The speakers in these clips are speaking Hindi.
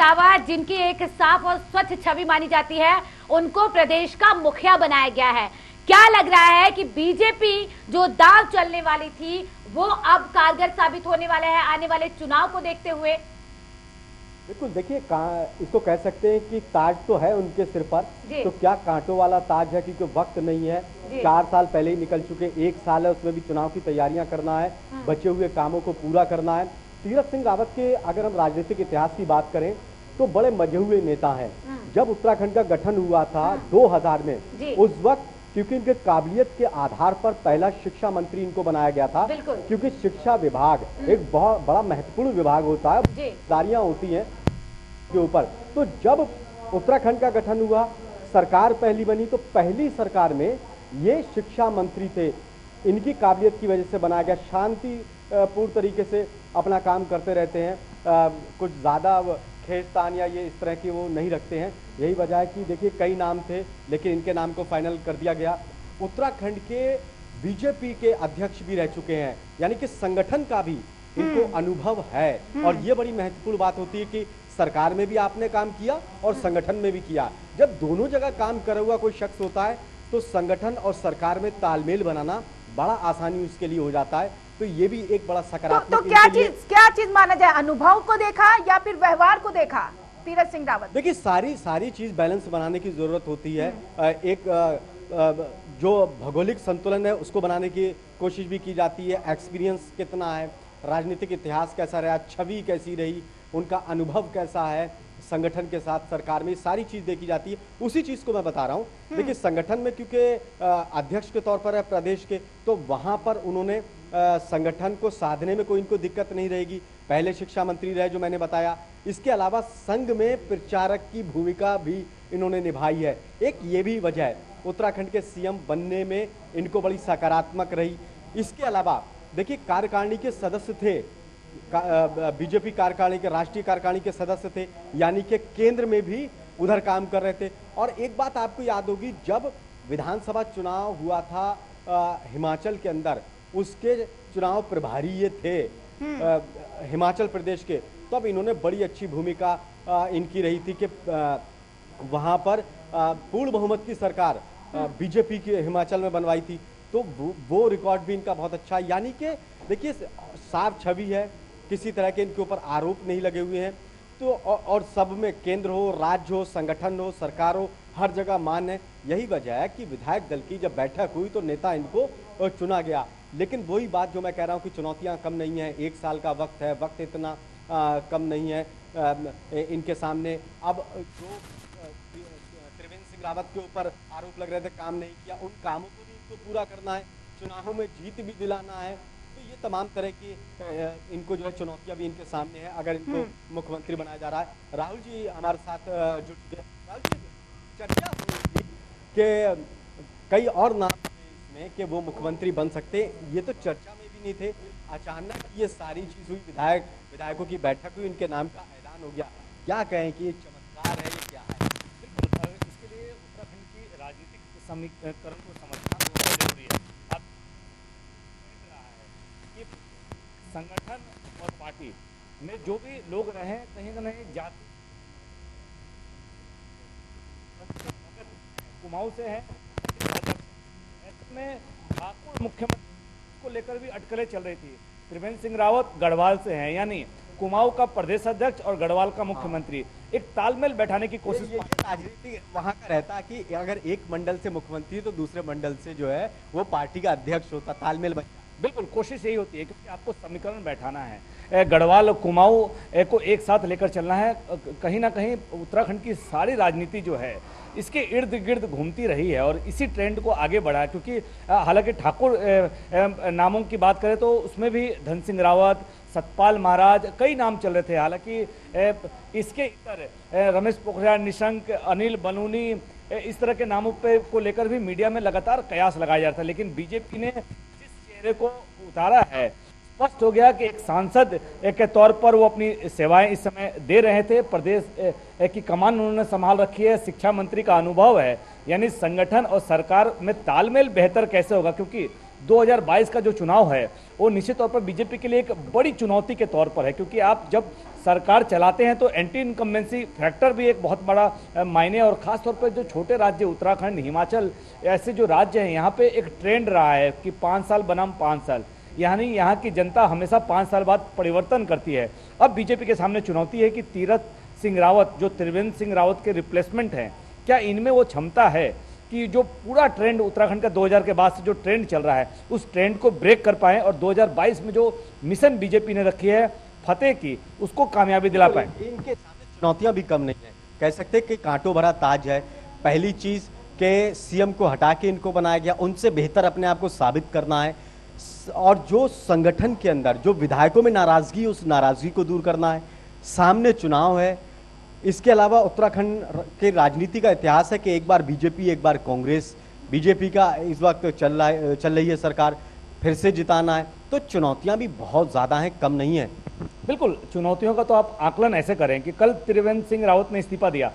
रावत, जिनकी एक साफ और स्वच्छ छवि मानी जाती है, उनको प्रदेश का मुखिया बनाया गया है। क्या लग रहा है कि बीजेपी जो दाव चलने वाली थी वो अब कारगर साबित होने वाला है आने वाले चुनाव को देखते हुए? बिल्कुल, देखिए इसको कह सकते हैं कि ताज तो है उनके सिर पर, तो क्या कांटों वाला ताज है, क्योंकि वक्त नहीं है। 4 साल पहले ही निकल चुके, 1 साल है उसमें भी चुनाव की तैयारियां करना है, बचे हुए कामों को पूरा करना है। तीरथ सिंह रावत के अगर हम राजनीतिक इतिहास की बात करें तो बड़े मजे हुए नेता हैं। जब उत्तराखंड का गठन हुआ था 2000 में, उस वक्त क्योंकि इनके काबिलियत के आधार पर पहला शिक्षा मंत्री इनको बनाया गया था, क्योंकि शिक्षा विभाग एक बहुत बड़ा महत्वपूर्ण विभाग होता है, जिम्मेदारियां होती हैं के ऊपर। तो जब उत्तराखंड का गठन हुआ, सरकार पहली बनी, तो पहली सरकार में ये शिक्षा मंत्री थे, इनकी काबिलियत की वजह से बनाया गया। शांतिपूर्ण तरीके से अपना काम करते रहते हैं, कुछ ज़्यादा खेचतान या ये इस तरह की वो नहीं रखते हैं। यही वजह है कि देखिए कई नाम थे लेकिन इनके नाम को फाइनल कर दिया गया। उत्तराखंड के बीजेपी के अध्यक्ष भी रह चुके हैं, यानी कि संगठन का भी इनको अनुभव है। और ये बड़ी महत्वपूर्ण बात होती है कि सरकार में भी आपने काम किया और संगठन में भी किया। जब दोनों जगह काम करा हुआ कोई शख्स होता है तो संगठन और सरकार में तालमेल बनाना बड़ा आसानी उसके लिए हो जाता है। तो ये भी एक बड़ा सकारात्मक तो क्या चीज माना जाए, अनुभव को देखा या फिर व्यवहार को देखा तीरथ सिंह रावत? देखिए सारी चीज बैलेंस बनाने की जरूरत होती है। एक जो भौगोलिक संतुलन है उसको बनाने की कोशिश भी की जाती है। एक्सपीरियंस कितना है, राजनीतिक इतिहास कैसा रहा, छवि कैसी रही, उनका अनुभव कैसा है संगठन के साथ, सरकार में, सारी चीज देखी जाती है। उसी चीज को मैं बता रहा हूँ। देखिए संगठन में क्योंकि अध्यक्ष के तौर पर है प्रदेश के, तो वहां पर उन्होंने संगठन को साधने में कोई इनको दिक्कत नहीं रहेगी। पहले शिक्षा मंत्री रहे जो मैंने बताया। इसके अलावा संघ में प्रचारक की भूमिका भी इन्होंने निभाई है। एक ये भी वजह है उत्तराखंड के सीएम बनने में इनको बड़ी सकारात्मक रही। इसके अलावा देखिए कार्यकारिणी के सदस्य थे, बीजेपी कार्यकारिणी के, राष्ट्रीय कार्यकारिणी के सदस्य थे, यानी कि केंद्र में भी उधर काम कर रहे थे। और एक बात आपको याद होगी, जब विधानसभा चुनाव हुआ था हिमाचल के अंदर, उसके चुनाव प्रभारी ये थे हिमाचल प्रदेश के, तब इन्होंने बड़ी अच्छी भूमिका इनकी रही थी कि वहां पर पूर्ण बहुमत की सरकार बीजेपी के हिमाचल में बनवाई थी। तो वो रिकॉर्ड भी इनका बहुत अच्छा है। यानी कि देखिए साफ छवि है, किसी तरह के इनके ऊपर आरोप नहीं लगे हुए हैं। तो और सब में केंद्र हो, राज्य हो, संगठन हो, सरकार हो, हर जगह मान है। यही वजह है कि विधायक दल की जब बैठक हुई तो नेता इनको चुना गया। लेकिन वही बात जो मैं कह रहा हूँ कि चुनौतियाँ कम नहीं है, 1 साल का वक्त है, वक्त इतना कम नहीं है इनके सामने। अब जो त्रिवेंद्र सिंह रावत के ऊपर आरोप लग रहे थे काम नहीं किया, उन कामों को भी इनको पूरा करना है, चुनावों में जीत भी दिलाना है। तो ये तमाम तरह की इनको जो है चुनौतियां भी इनके सामने है अगर इनको मुख्यमंत्री बनाया जा रहा है। राहुल जी हमारे साथ जुड़ गए। राहुल जी, चर्चा हो रही कि कई और नाम इसमें कि वो मुख्यमंत्री बन सकते, ये तो चर्चा में भी नहीं थे। अचानक ये सारी चीज हुई, विधायकों की बैठक हुई, इनके नाम का ऐलान हो गया। क्या कहें कि ये चमत्कार है, ये क्या है? बिल्कुल, इसके लिए उत्तराखंड की राजनीतिक समीकरण को समझना बहुत जरूरी है। अब रहा है कि संगठन और पार्टी में जो भी लोग रहे कहीं ना कहीं जाति कुमाऊं से है, में ठाकुर मुख्यमंत्री को लेकर भी अटकलें चल रही थी। त्रिवेंद्र सिंह रावत गढ़वाल से हैं, यानी कुमाऊं का प्रदेश अध्यक्ष और गढ़वाल का मुख्यमंत्री, एक तालमेल बैठाने की कोशिश। राजनीति वहां का रहता है कि अगर एक मंडल से मुख्यमंत्री तो दूसरे मंडल से जो है वो पार्टी का अध्यक्ष होता, तालमेल बन। बिल्कुल, कोशिश यही होती है क्योंकि आपको समीकरण बैठाना है, गढ़वाल और कुमाऊं को एक साथ लेकर चलना है। कहीं ना कहीं उत्तराखंड की सारी राजनीति जो है इसके इर्द गिर्द घूमती रही है और इसी ट्रेंड को आगे बढ़ा है। क्योंकि हालांकि ठाकुर नामों की बात करें तो उसमें भी धन सिंह रावत, सतपाल महाराज, कई नाम चल रहे थे। हालांकि इसके इतर रमेश पोखरियाल निशंक, अनिल बलूनी, इस तरह के नामों पे को लेकर भी मीडिया में लगातार कयास लगाया जा रहा था। लेकिन बीजेपी ने जिस चेहरे को उतारा है, स्पष्ट हो गया कि एक सांसद के तौर पर वो अपनी सेवाएं इस समय दे रहे थे। प्रदेश की कमान उन्होंने संभाल रखी है, शिक्षा मंत्री का अनुभव है, यानी संगठन और सरकार में तालमेल बेहतर कैसे होगा। क्योंकि 2022 का जो चुनाव है वो निश्चित तौर पर बीजेपी के लिए एक बड़ी चुनौती के तौर पर है, क्योंकि आप जब सरकार चलाते हैं तो एंटी इनकम्बेंसी फैक्टर भी एक बहुत बड़ा मायने, और खास तौर पर जो छोटे राज्य उत्तराखंड, हिमाचल, ऐसे जो राज्य हैं यहाँ पे एक ट्रेंड रहा है कि 5 साल बनाम 5 साल, यानी यहाँ की जनता हमेशा 5 साल बाद परिवर्तन करती है। अब बीजेपी के सामने चुनौती है कि तीरथ सिंह रावत जो त्रिवेंद्र सिंह रावत के रिप्लेसमेंट हैं, क्या इनमें वो क्षमता है कि जो पूरा ट्रेंड उत्तराखंड का 2000 के बाद से जो ट्रेंड चल रहा है उस ट्रेंड को ब्रेक कर पाएं और 2022 में जो मिशन बीजेपी ने रखी है फतेह की, उसको कामयाबी दिला पाएं। इनके सामने चुनौतियां भी कम नहीं है, कह सकते हैं कि कांटों भरा ताज है। पहली चीज के सीएम को हटा के इनको बनाया गया, उनसे बेहतर अपने आप को साबित करना है, और जो संगठन के अंदर जो विधायकों में नाराजगी, उस नाराजगी को दूर करना है। सामने चुनाव है, इसके अलावा उत्तराखंड के राजनीति का इतिहास है कि एक बार बीजेपी एक बार कांग्रेस, बीजेपी का इस वक्त चल रही है सरकार, फिर से जिताना है, तो चुनौतियां भी बहुत ज़्यादा हैं, कम नहीं है। बिल्कुल, चुनौतियों का तो आप आकलन ऐसे करें कि कल त्रिवेंद्र सिंह रावत ने इस्तीफा दिया,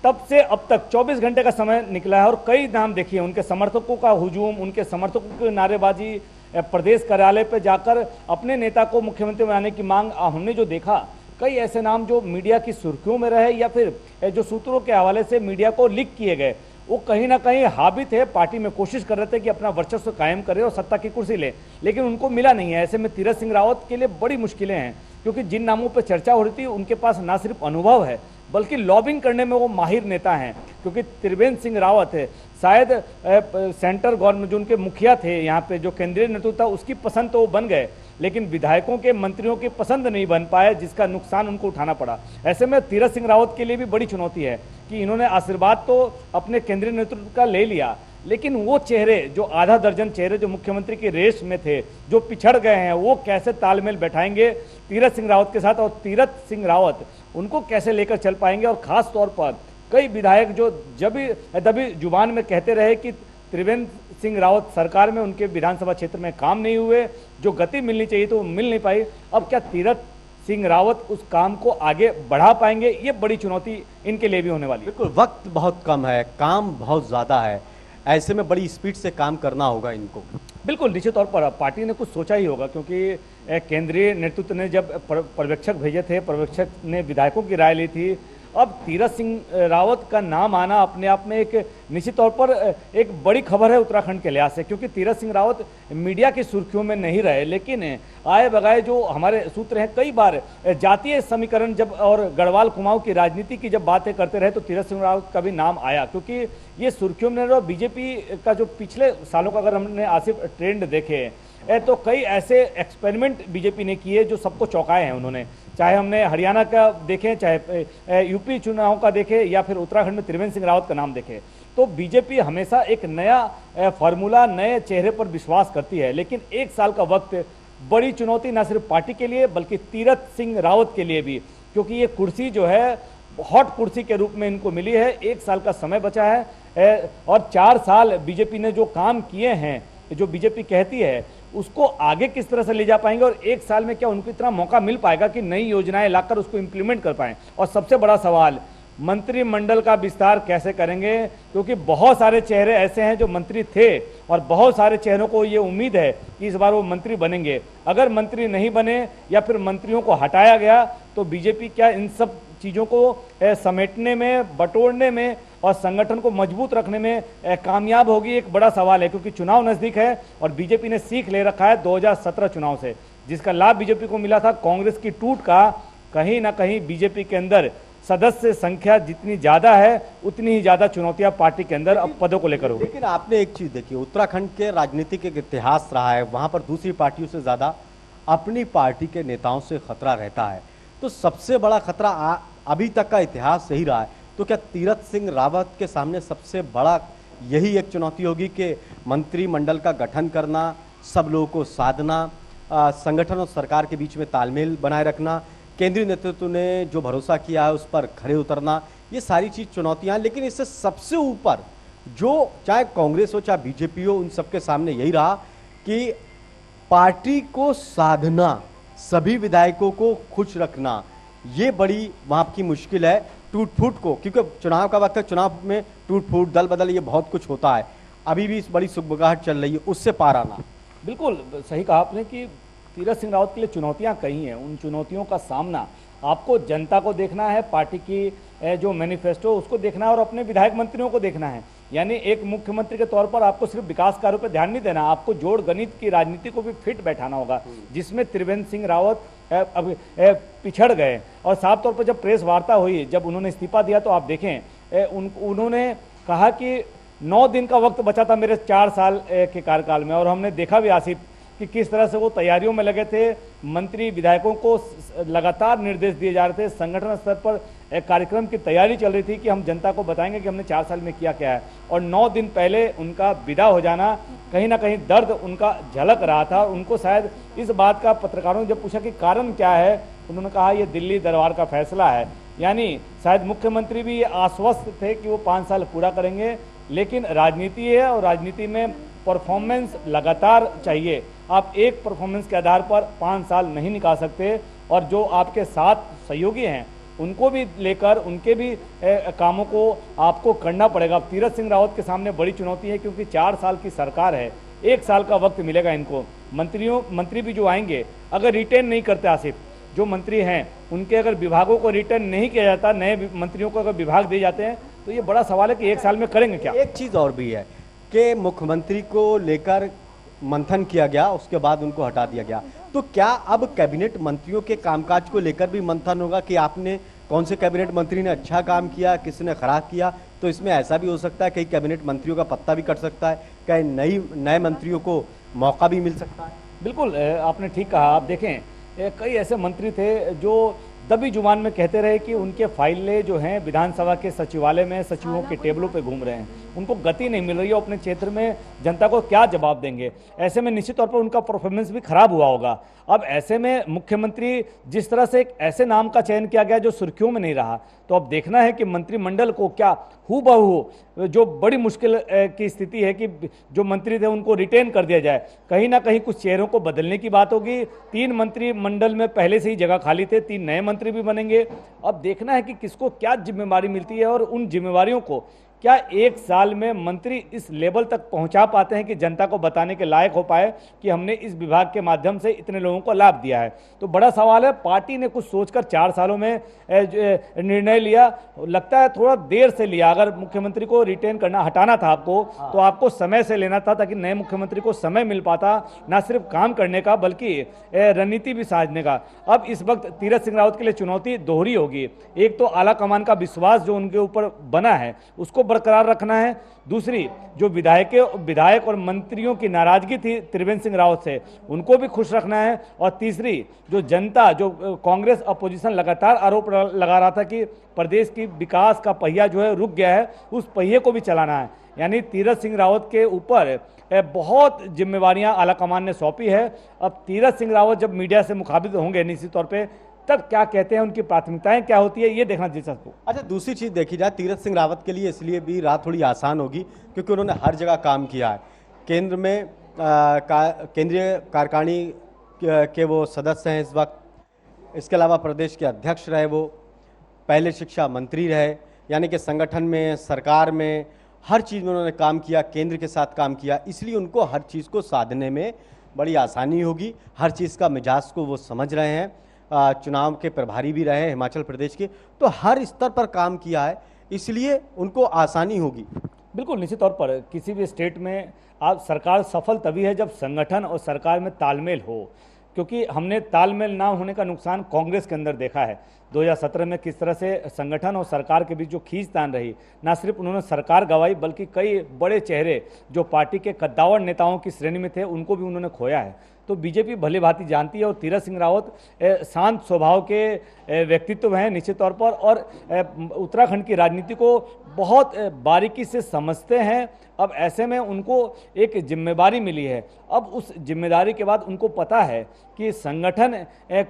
तब से अब तक 24 घंटे का समय निकला है और कई नाम देखिए, उनके समर्थकों का हुजूम, उनके समर्थकों की नारेबाजी, प्रदेश कार्यालय पर जाकर अपने नेता को मुख्यमंत्री बनाने की मांग, हमने जो देखा कई ऐसे नाम जो मीडिया की सुर्खियों में रहे या फिर जो सूत्रों के हवाले से मीडिया को लीक किए गए, वो कहीं ना कहीं हावी थे, पार्टी में कोशिश कर रहे थे कि अपना वर्चस्व कायम करें और सत्ता की कुर्सी ले, लेकिन उनको मिला नहीं है। ऐसे में तीरथ सिंह रावत के लिए बड़ी मुश्किलें हैं, क्योंकि जिन नामों पर चर्चा हो रही थी उनके पास ना सिर्फ अनुभव है बल्कि लॉबिंग करने में वो माहिर नेता हैं। क्योंकि त्रिवेंद्र सिंह रावत है शायद सेंटर गवर्नमेंट जो उनके मुखिया थे यहाँ पे, जो केंद्रीय नेतृत्व था, उसकी पसंद तो वो बन गए, लेकिन विधायकों के, मंत्रियों की पसंद नहीं बन पाए, जिसका नुकसान उनको उठाना पड़ा। ऐसे में तीरथ सिंह रावत के लिए भी बड़ी चुनौती है कि इन्होंने आशीर्वाद तो अपने केंद्रीय नेतृत्व का ले लिया, लेकिन वो चेहरे, जो आधा दर्जन चेहरे जो मुख्यमंत्री की रेस में थे, जो पिछड़ गए हैं, वो कैसे तालमेल बैठाएंगे तीरथ सिंह रावत के साथ, और तीरथ सिंह रावत उनको कैसे लेकर चल पाएंगे। और खास तौर पर कई विधायक जो जब जुबान में कहते रहे कि त्रिवेंद्र सिंह रावत सरकार में उनके विधानसभा क्षेत्र में काम नहीं हुए, जो गति मिलनी चाहिए तो वो मिल नहीं पाई, अब क्या तीरथ सिंह रावत उस काम को आगे बढ़ा पाएंगे, ये बड़ी चुनौती इनके लिए भी होने वाली है। बिल्कुल, वक्त बहुत कम है, काम बहुत ज़्यादा है, ऐसे में बड़ी स्पीड से काम करना होगा इनको। बिल्कुल, निश्चित तौर पर पार्टी ने कुछ सोचा ही होगा, क्योंकि केंद्रीय नेतृत्व ने जब पर्यवेक्षक भेजे थे, पर्यवेक्षक ने विधायकों की राय ली थी, अब तीरथ सिंह रावत का नाम आना अपने आप में एक निश्चित तौर पर एक बड़ी खबर है उत्तराखंड के लिहाज से, क्योंकि तीरथ सिंह रावत मीडिया की सुर्खियों में नहीं रहे, लेकिन आए बगाए जो हमारे सूत्र हैं, कई बार जातीय समीकरण जब और गढ़वाल कुमाऊं की राजनीति की जब बातें करते रहे तो तीरथ सिंह रावत का भी नाम आया, क्योंकि ये सुर्खियों में रहा। बीजेपी का जो पिछले सालों का अगर हमने आसिफ ट्रेंड देखे तो कई ऐसे एक्सपेरिमेंट बीजेपी ने किए जो सबको चौंकाए हैं उन्होंने, चाहे हमने हरियाणा का देखें, चाहे यूपी चुनाव का देखें, या फिर उत्तराखंड में त्रिवेंद्र सिंह रावत का नाम देखें, तो बीजेपी हमेशा एक नया फार्मूला, नए चेहरे पर विश्वास करती है। लेकिन 1 साल का वक्त बड़ी चुनौती न सिर्फ पार्टी के लिए बल्कि तीरथ सिंह रावत के लिए भी, क्योंकि ये कुर्सी जो है हॉट कुर्सी के रूप में इनको मिली है। 1 साल का समय बचा है और 4 साल बीजेपी ने जो काम किए हैं, जो बीजेपी कहती है, उसको आगे किस तरह से ले जा पाएंगे, और 1 साल में क्या उनको इतना मौका मिल पाएगा कि नई योजनाएं लाकर उसको इंप्लीमेंट कर पाएं। और सबसे बड़ा सवाल, मंत्रिमंडल का विस्तार कैसे करेंगे, क्योंकि बहुत सारे चेहरे ऐसे हैं जो मंत्री थे और बहुत सारे चेहरों को ये उम्मीद है कि इस बार वो मंत्री बनेंगे। अगर मंत्री नहीं बने या फिर मंत्रियों को हटाया गया तो बीजेपी क्या इन सब चीज़ों को समेटने में, बटोरने में और संगठन को मजबूत रखने में कामयाब होगी, एक बड़ा सवाल है। क्योंकि चुनाव नजदीक है और बीजेपी ने सीख ले रखा है 2017 चुनाव से, जिसका लाभ बीजेपी को मिला था। कांग्रेस की टूट का कहीं ना कहीं बीजेपी के अंदर सदस्य संख्या जितनी ज्यादा है उतनी ही ज्यादा चुनौतियां पार्टी के अंदर अब पदों को लेकर होगी। लेकिन आपने एक चीज देखी, उत्तराखंड के राजनीतिक एक इतिहास रहा है, वहां पर दूसरी पार्टियों से ज्यादा अपनी पार्टी के नेताओं से खतरा रहता है। तो सबसे बड़ा खतरा अभी तक का इतिहास यही रहा है, तो क्या तीरथ सिंह रावत के सामने सबसे बड़ा यही एक चुनौती होगी कि मंत्रिमंडल का गठन करना, सब लोगों को साधना, संगठन और सरकार के बीच में तालमेल बनाए रखना, केंद्रीय नेतृत्व ने जो भरोसा किया है उस पर खरे उतरना, ये सारी चीज चुनौतियां। लेकिन इससे सबसे ऊपर जो चाहे कांग्रेस हो चाहे बीजेपी हो, उन सबके सामने यही रहा कि पार्टी को साधना, सभी विधायकों को खुश रखना, ये बड़ी वहां की मुश्किल है। टूट फूट को, क्योंकि चुनाव का वक्त है, चुनाव में टूट फूट, दल बदल, ये बहुत कुछ होता है, अभी भी इस बड़ी सुगबुगाहट चल रही है, उससे पार आना। बिल्कुल सही कहा आपने कि तीरथ सिंह रावत के लिए चुनौतियां कई हैं, उन चुनौतियों का सामना आपको जनता को देखना है, पार्टी की जो मैनिफेस्टो उसको देखना है और अपने विधायक मंत्रियों को देखना है। यानी एक मुख्यमंत्री के तौर पर आपको सिर्फ विकास कार्यों पर ध्यान नहीं देना, आपको जोड़ गणित की राजनीति को भी फिट बैठाना होगा, जिसमें त्रिवेंद्र सिंह रावत अब पिछड़ गए। और साफ तौर पर जब प्रेस वार्ता हुई, जब उन्होंने इस्तीफा दिया, तो आप देखें उन्होंने कहा कि 9 दिन का वक्त बचा था मेरे 4 साल के कार्यकाल में, और हमने देखा भी आसिफ कि किस तरह से वो तैयारियों में लगे थे। मंत्री विधायकों को लगातार निर्देश दिए जा रहे थे, संगठन स्तर पर एक कार्यक्रम की तैयारी चल रही थी कि हम जनता को बताएंगे कि हमने 4 साल में किया क्या है। और 9 दिन पहले उनका विदा हो जाना, कहीं ना कहीं दर्द उनका झलक रहा था। उनको शायद इस बात का, पत्रकारों ने जब पूछा कि कारण क्या है, उन्होंने कहा ये दिल्ली दरबार का फैसला है। यानी शायद मुख्यमंत्री भी आश्वस्त थे कि वो 5 साल पूरा करेंगे, लेकिन राजनीति है और राजनीति में परफॉर्मेंस लगातार चाहिए। आप एक परफॉर्मेंस के आधार पर 5 साल नहीं निकाल सकते, और जो आपके साथ सहयोगी हैं उनको भी लेकर उनके भी कामों को आपको करना पड़ेगा। तीरथ सिंह रावत के सामने बड़ी चुनौती है, क्योंकि 4 साल की सरकार है, 1 साल का वक्त मिलेगा इनको। मंत्री भी जो आएंगे, अगर रिटेन नहीं करते आसिफ, जो मंत्री हैं उनके अगर विभागों को रिटर्न नहीं किया जाता, नए मंत्रियों को अगर विभाग दिए जाते हैं, तो ये बड़ा सवाल है कि 1 साल में करेंगे क्या। एक चीज और भी है कि मुख्यमंत्री को लेकर मंथन किया गया, उसके बाद उनको हटा दिया गया, तो क्या अब कैबिनेट मंत्रियों के कामकाज को लेकर भी मंथन होगा कि आपने कौन से कैबिनेट मंत्री ने अच्छा काम किया, किसने खराब किया? तो इसमें ऐसा भी हो सकता है कई कैबिनेट मंत्रियों का पत्ता भी कट सकता है, कई नए मंत्रियों को मौका भी मिल सकता है। बिल्कुल, आपने ठीक कहा। आप देखें कई ऐसे मंत्री थे जो दबी जुबान में कहते रहे कि उनके फाइलें जो हैं विधानसभा के सचिवालय में सचिवों के टेबलों पे घूम रहे हैं, उनको गति नहीं मिल रही है, अपने क्षेत्र में जनता को क्या जवाब देंगे। ऐसे में निश्चित तौर पर उनका परफॉर्मेंस भी खराब हुआ होगा। अब ऐसे में मुख्यमंत्री जिस तरह से एक ऐसे नाम का चयन किया गया जो सुर्खियों में नहीं रहा, तो अब देखना है कि मंत्रिमंडल को क्या हूबहू, जो बड़ी मुश्किल की स्थिति है कि जो मंत्री थे उनको रिटेन कर दिया जाए, कहीं ना कहीं कुछ चेहरों को बदलने की बात होगी। 3 मंत्रिमंडल में पहले से ही जगह खाली थे, 3 नए मंत्री भी बनेंगे। अब देखना है कि किसको क्या जिम्मेवारी मिलती है, और उन जिम्मेवारियों को क्या 1 साल में मंत्री इस लेवल तक पहुंचा पाते हैं कि जनता को बताने के लायक हो पाए कि हमने इस विभाग के माध्यम से इतने लोगों को लाभ दिया है। तो बड़ा सवाल है। पार्टी ने कुछ सोचकर 4 सालों में निर्णय लिया, लगता है थोड़ा देर से लिया। अगर मुख्यमंत्री को रिटेन करना, हटाना था आपको, तो आपको समय से लेना था, ताकि नए मुख्यमंत्री को समय मिल पाता न सिर्फ काम करने का बल्कि रणनीति भी साधने का। अब इस वक्त तीरथ सिंह रावत के लिए चुनौती दोहरी होगी। एक तो आला कमान का विश्वास जो उनके ऊपर बना है उसको बरकरार रखना है, दूसरी जो विधायक और मंत्रियों की नाराजगी थी त्रिवेंद्र सिंह रावत से, उनको भी खुश रखना है, और तीसरी जो जनता, जो कांग्रेस अपोजिशन लगातार आरोप लगा रहा था कि प्रदेश की विकास का पहिया जो है रुक गया है, उस पहिए को भी चलाना है। यानी तीरथ सिंह रावत के ऊपर बहुत जिम्मेवारियां आलाकमान ने सौंपी है। अब तीरथ सिंह रावत जब मीडिया से मुखातिब होंगे निश्चित तौर पे, तब क्या कहते हैं, उनकी प्राथमिकताएं क्या होती है, ये देखना दिलचस्प हो। अच्छा, दूसरी चीज देखी जाए, तीरथ सिंह रावत के लिए इसलिए भी रात थोड़ी आसान होगी क्योंकि उन्होंने हर जगह काम किया है। केंद्र में केंद्रीय कार्यकारिणी के वो सदस्य हैं इस वक्त, इसके अलावा प्रदेश के अध्यक्ष रहे, वो पहले शिक्षा मंत्री रहे, यानी कि संगठन में, सरकार में, हर चीज़ में उन्होंने काम किया, केंद्र के साथ काम किया, इसलिए उनको हर चीज़ को साधने में बड़ी आसानी होगी। हर चीज़ का मिजाज को वो समझ रहे हैं, चुनाव के प्रभारी भी रहे हिमाचल प्रदेश के, तो हर स्तर पर काम किया है, इसलिए उनको आसानी होगी। बिल्कुल, निश्चित तौर पर किसी भी स्टेट में आप सरकार सफल तभी है जब संगठन और सरकार में तालमेल हो, क्योंकि हमने तालमेल ना होने का नुकसान कांग्रेस के अंदर देखा है। 2017 में किस तरह से संगठन और सरकार के बीच जो खींचतान रही, ना सिर्फ उन्होंने सरकार गंवाई बल्कि कई बड़े चेहरे जो पार्टी के कद्दावर नेताओं की श्रेणी में थे उनको भी उन्होंने खोया है। तो बीजेपी भली भांति जानती है, और तीरथ सिंह रावत शांत स्वभाव के व्यक्तित्व हैं निश्चित तौर पर, और उत्तराखंड की राजनीति को बहुत बारीकी से समझते हैं। अब ऐसे में उनको एक जिम्मेदारी मिली है। अब उस जिम्मेदारी के बाद उनको पता है कि संगठन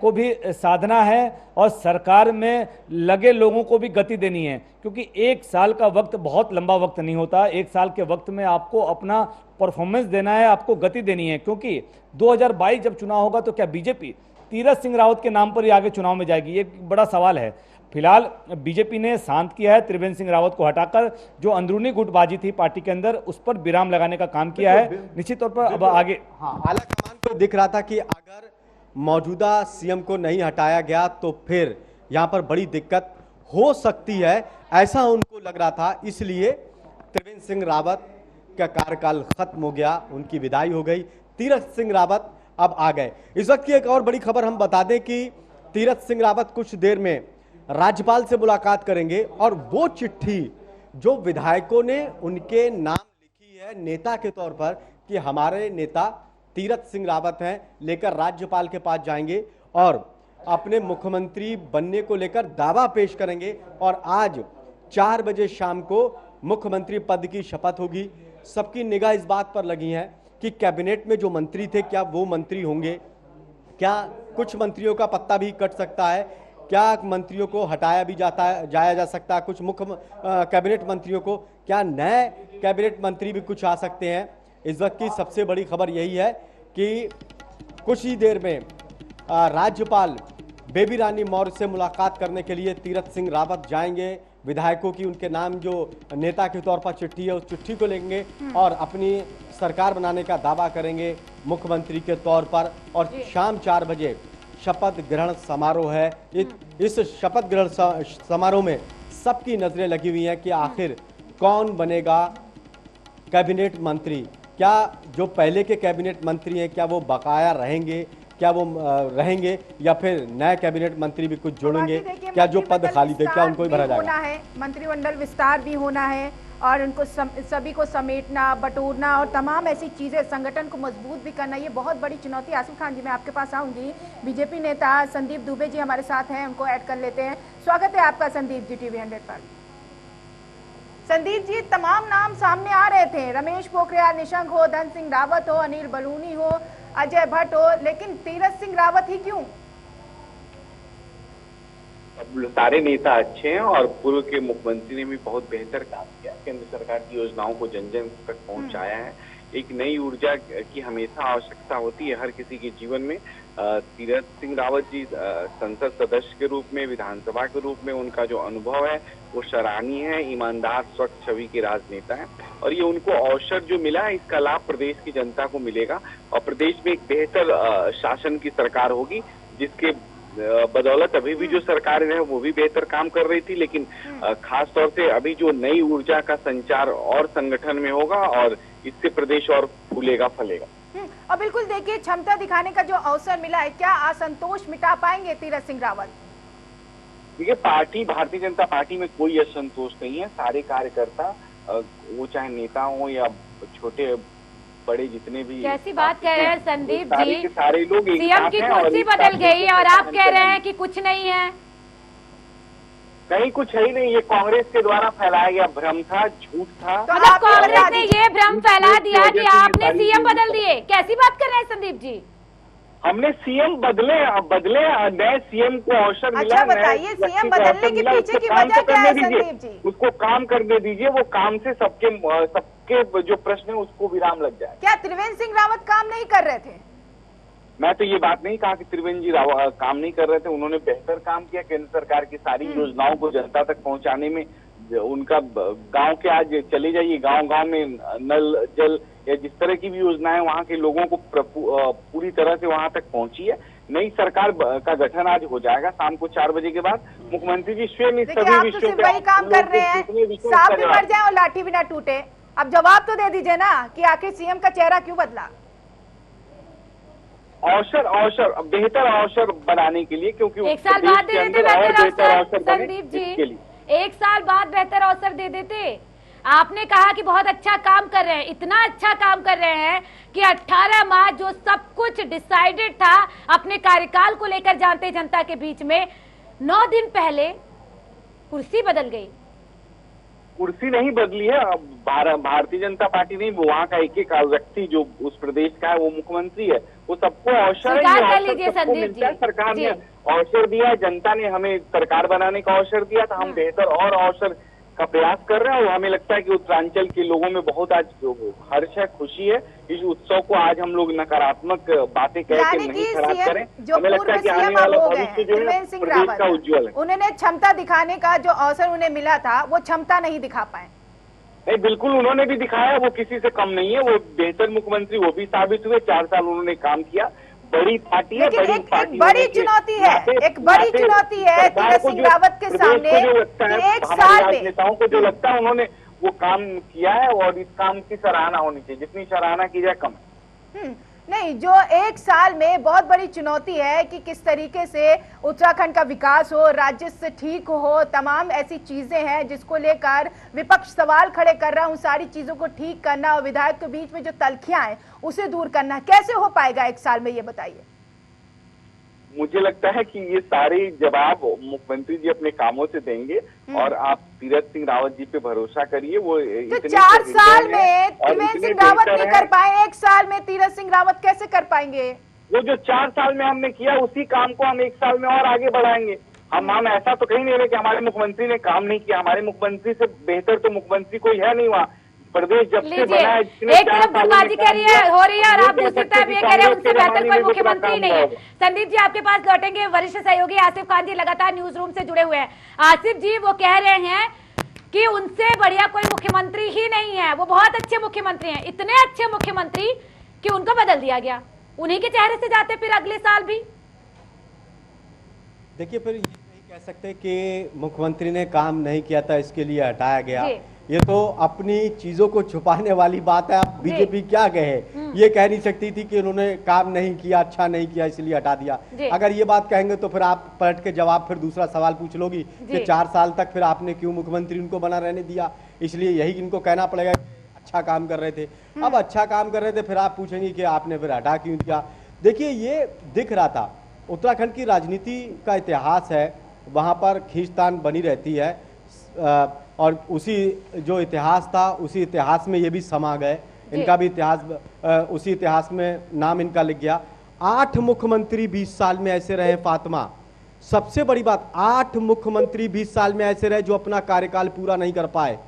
को भी साधना है और सरकार में लगे लोगों को भी गति देनी है, क्योंकि 1 साल का वक्त बहुत लंबा वक्त नहीं होता। 1 साल के वक्त में आपको अपना परफॉर्मेंस देना है, आपको गति देनी है, क्योंकि 2022 जब चुनाव होगा तो क्या बीजेपी तीरथ सिंह रावत के नाम पर ही आगे चुनाव में जाएगी, ये बड़ा सवाल है। फिलहाल बीजेपी ने शांत किया है, त्रिवेंद्र सिंह रावत को हटाकर जो अंदरूनी गुटबाजी थी पार्टी के अंदर उस पर विराम लगाने का काम किया है। निश्चित तौर पर अब आगे आलाकमान को दिख रहा था कि अगर मौजूदा सीएम को नहीं हटाया गया तो फिर यहाँ पर बड़ी दिक्कत हो सकती है, ऐसा उनको लग रहा था। इसलिए त्रिवेंद्र सिंह रावत का कार्यकाल खत्म हो गया, उनकी विदाई हो गई। तीरथ सिंह रावत अब आ गए। इस वक्त की एक और बड़ी खबर हम बता दें कि तीरथ सिंह रावत कुछ देर में राज्यपाल से मुलाकात करेंगे और वो चिट्ठी जो विधायकों ने उनके नाम लिखी है नेता के तौर पर कि हमारे नेता तीरथ सिंह रावत हैं, लेकर राज्यपाल के पास जाएंगे और अपने मुख्यमंत्री बनने को लेकर दावा पेश करेंगे। और आज 4 बजे शाम को मुख्यमंत्री पद की शपथ होगी। सबकी निगाह इस बात पर लगी है कि कैबिनेट में जो मंत्री थे क्या वो मंत्री होंगे, क्या कुछ मंत्रियों का पत्ता भी कट सकता है, क्या मंत्रियों को हटाया भी जाया जा सकता है, कुछ मुख्य कैबिनेट मंत्रियों को, क्या नए कैबिनेट मंत्री भी कुछ आ सकते हैं। इस वक्त की सबसे बड़ी खबर यही है कि कुछ ही देर में राज्यपाल बेबी रानी मौर्य से मुलाकात करने के लिए तीरथ सिंह रावत जाएंगे। विधायकों की उनके नाम जो नेता के तौर पर चिट्ठी है उस चिट्ठी को लेंगे और अपनी सरकार बनाने का दावा करेंगे मुख्यमंत्री के तौर पर। और शाम 4 बजे शपथ ग्रहण समारोह है। इस शपथ ग्रहण समारोह में सबकी नजरें लगी हुई हैं कि आखिर कौन बनेगा कैबिनेट मंत्री। क्या जो पहले के कैबिनेट मंत्री हैं क्या वो बकाया रहेंगे, क्या वो रहेंगे या फिर नए कैबिनेट मंत्री भी कुछ जोड़ेंगे, क्या जो पद खाली थे क्या उनको ही भरा जाएगा। मंत्रिमंडल विस्तार भी होना है और उनको सभी को समेटना, बटोरना और तमाम ऐसी चीजें, संगठन को मजबूत भी करना, ये बहुत बड़ी चुनौती। आसिफ खान जी मैं आपके पास आऊंगी। बीजेपी नेता संदीप दुबे जी हमारे साथ हैं, उनको ऐड कर लेते हैं। स्वागत है आपका संदीप जी टीवी 100 पर। संदीप जी, तमाम नाम सामने आ रहे थे, रमेश पोखरियाल निशंक हो, धन सिंह रावत हो, अनिल बलूनी हो, अजय भट्ट हो, लेकिन तीरथ सिंह रावत ही क्यों? अब सारे नेता अच्छे हैं और पूर्व के मुख्यमंत्री ने भी बहुत बेहतर काम किया, केंद्र सरकार की योजनाओं को जन जन तक पहुंचाया है। एक नई ऊर्जा की हमेशा आवश्यकता होती है हर किसी के जीवन में। तीरथ सिंह रावत जी संसद सदस्य के रूप में, विधानसभा के रूप में उनका जो अनुभव है वो सराहनीय है। ईमानदार, स्वच्छ छवि के राजनेता है और ये उनको अवसर जो मिला है इसका लाभ प्रदेश की जनता को मिलेगा और प्रदेश में एक बेहतर शासन की सरकार होगी, जिसके बदौलत अभी भी जो सरकारें हैं वो भी बेहतर काम कर रही थी, लेकिन खास तौर से अभी जो नई ऊर्जा का संचार और संगठन में होगा और इससे प्रदेश और फूलेगा फलेगा। और बिल्कुल देखिए, क्षमता दिखाने का जो अवसर मिला है, क्या असंतोष मिटा पाएंगे तीरथ सिंह रावत? देखिए, पार्टी भारतीय जनता पार्टी में कोई असंतोष नहीं है। सारे कार्यकर्ता, वो चाहे नेता हो या छोटे बड़े जितने भी। कैसी बात कह रहे हैं संदीप जी, सारे लोग सीएम की कुर्सी बदल गई और आप कह रहे हैं कि कुछ नहीं है। कहीं कुछ है ही नहीं, ये कांग्रेस के द्वारा फैलाया गया भ्रम था, झूठ था। तो मतलब कांग्रेस ने ये भ्रम फैला दिया कि आपने सीएम बदल दिए, कैसी बात कर रहे हैं संदीप जी? हमने सीएम बदले, नए सीएम को अवसर मिला। अच्छा बताइए, सीएम बदलने के पीछे की वजह क्या है संदीप जी? उसको काम करने दीजिए, वो काम से सबके जो प्रश्न है उसको विराम लग जाए। क्या त्रिवेंद्र सिंह रावत काम नहीं कर रहे थे? मैं तो ये बात नहीं कहा कि त्रिवेंद्र जी रावत काम नहीं कर रहे थे, उन्होंने बेहतर काम किया। केंद्र सरकार की सारी योजनाओं को जनता तक पहुंचाने में उनका, गांव के आज चले जाइए, गांव में नल जल या जिस तरह की भी योजनाएं वहां के लोगों को पूरी तरह से वहां तक पहुंची है। नई सरकार का गठन आज हो जाएगा शाम को 4 बजे के बाद। मुख्यमंत्री जी स्वयं इस सभी विषयों पे वही काम कर रहे हैं, सांप भी मर जाए और लाठी भी ना टूटे। अब जवाब तो दे दीजिए ना कि आखिर सीएम का चेहरा क्यों बदला? अवसर बेहतर अवसर बनाने के लिए, क्योंकि 1 साल बाद दे देते बेहतर अवसर संदीप जी, 1 साल बाद बेहतर अवसर दे देते। आपने कहा कि बहुत अच्छा काम कर रहे हैं, इतना अच्छा काम कर रहे हैं कि 18 मार्च जो सब कुछ डिसाइडेड था अपने कार्यकाल को लेकर जानते जनता के बीच में, 9 दिन पहले कुर्सी बदल गई। कुर्सी नहीं बदली है, भारतीय जनता पार्टी नहीं, वहाँ का एक एक व्यक्ति जो उस प्रदेश का है वो मुख्यमंत्री है, वो सबको अवसर सरकार ने अवसर दिया, जनता ने हमें सरकार बनाने का अवसर दिया था, हम बेहतर और अवसर का प्रयास कर रहे हैं और हमें लगता है कि उत्तरांचल के लोगों में बहुत आज हर्ष है, खुशी है। इस उत्सव को आज हम लोग नकारात्मक बातें कह के नहीं खराब करें। हमें लगता है कि आने वाला भविष्य जो है प्रदेश का उज्जवल है। उन्होंने क्षमता दिखाने का जो अवसर उन्हें मिला था वो क्षमता नहीं दिखा पाए। नहीं, बिल्कुल उन्होंने भी दिखाया, वो किसी से कम नहीं है, वो बेहतर मुख्यमंत्री वो भी साबित हुए। 4 साल उन्होंने काम किया, बड़ी पार्टी है, लेकिन एक बड़ी चुनौती है, एक बड़ी चुनौती है तीरथ सिंह रावत के सामने कि एक साल में नेताओं को जो लगता है उन्होंने वो काम किया है और इस काम की सराहना होनी चाहिए, जितनी सराहना की जाए कम। नहीं, जो एक साल में बहुत बड़ी चुनौती है कि किस तरीके से उत्तराखंड का विकास हो, राज्य से ठीक हो, तमाम ऐसी चीजें हैं जिसको लेकर विपक्ष सवाल खड़े कर रहा है, उन सारी चीजों को ठीक करना और विधायक के बीच में जो तलखियां हैं उसे दूर करना कैसे हो पाएगा एक साल में, ये बताइए। मुझे लगता है कि ये सारे जवाब मुख्यमंत्री जी अपने कामों से देंगे और आप तीरथ सिंह रावत जी पे भरोसा करिए। वो तो 4 साल में त्रिवेंद्र सिंह रावत नहीं कर पाए, एक साल में तीरथ सिंह रावत कैसे कर पाएंगे? वो जो 4 साल में हमने किया उसी काम को हम एक साल में और आगे बढ़ाएंगे। हम ऐसा तो कहीं नहीं रहे कि हमारे मुख्यमंत्री ने काम नहीं किया, हमारे मुख्यमंत्री से बेहतर तो मुख्यमंत्री कोई है नहीं वहाँ। प्रदेश जब से बना है, एक तरफ गुटबाजी हो रही है और आप दूसरी तरफ ये कह रहे हैं उनसे बेहतर कोई मुख्यमंत्री नहीं है। संदीप जी आपके पास लौटेंगे, वरिष्ठ सहयोगी आसिफ खान जी लगातार न्यूज रूम से जुड़े हुए हैं। आसिफ जी वो कह रहे हैं कि उनसे बढ़िया कोई मुख्यमंत्री ही नहीं है, वो बहुत अच्छे मुख्यमंत्री हैं, इतने अच्छे मुख्यमंत्री कि उनको बदल दिया गया, उन्हीं के चेहरे से जाते फिर अगले साल भी। देखिए फिर ये नहीं कह सकते कि मुख्यमंत्री ने काम नहीं किया था इसके लिए हटाया गया, ये तो अपनी चीजों को छुपाने वाली बात है। आप बीजेपी क्या कहे, ये कह नहीं सकती थी कि उन्होंने काम नहीं किया, अच्छा नहीं किया इसलिए हटा दिया। अगर ये बात कहेंगे तो फिर आप पलट के जवाब फिर दूसरा सवाल पूछ लोगी कि 4 साल तक फिर आपने क्यों मुख्यमंत्री उनको बना रहने दिया, इसलिए यही इनको कहना पड़ेगा अच्छा काम कर रहे थे। अब अच्छा काम कर रहे थे फिर आप पूछेंगे कि आपने फिर हटा क्यों दिया। देखिए ये दिख रहा था, उत्तराखंड की राजनीति का इतिहास है, वहां पर खींचतान बनी रहती है और उसी जो इतिहास था उसी इतिहास में ये भी समा गए, इनका भी इतिहास उसी इतिहास में नाम इनका लिख गया। 8 मुख्यमंत्री 20 साल में ऐसे रहे फातिमा, सबसे बड़ी बात 8 मुख्यमंत्री 20 साल में ऐसे रहे जो अपना कार्यकाल पूरा नहीं कर पाए।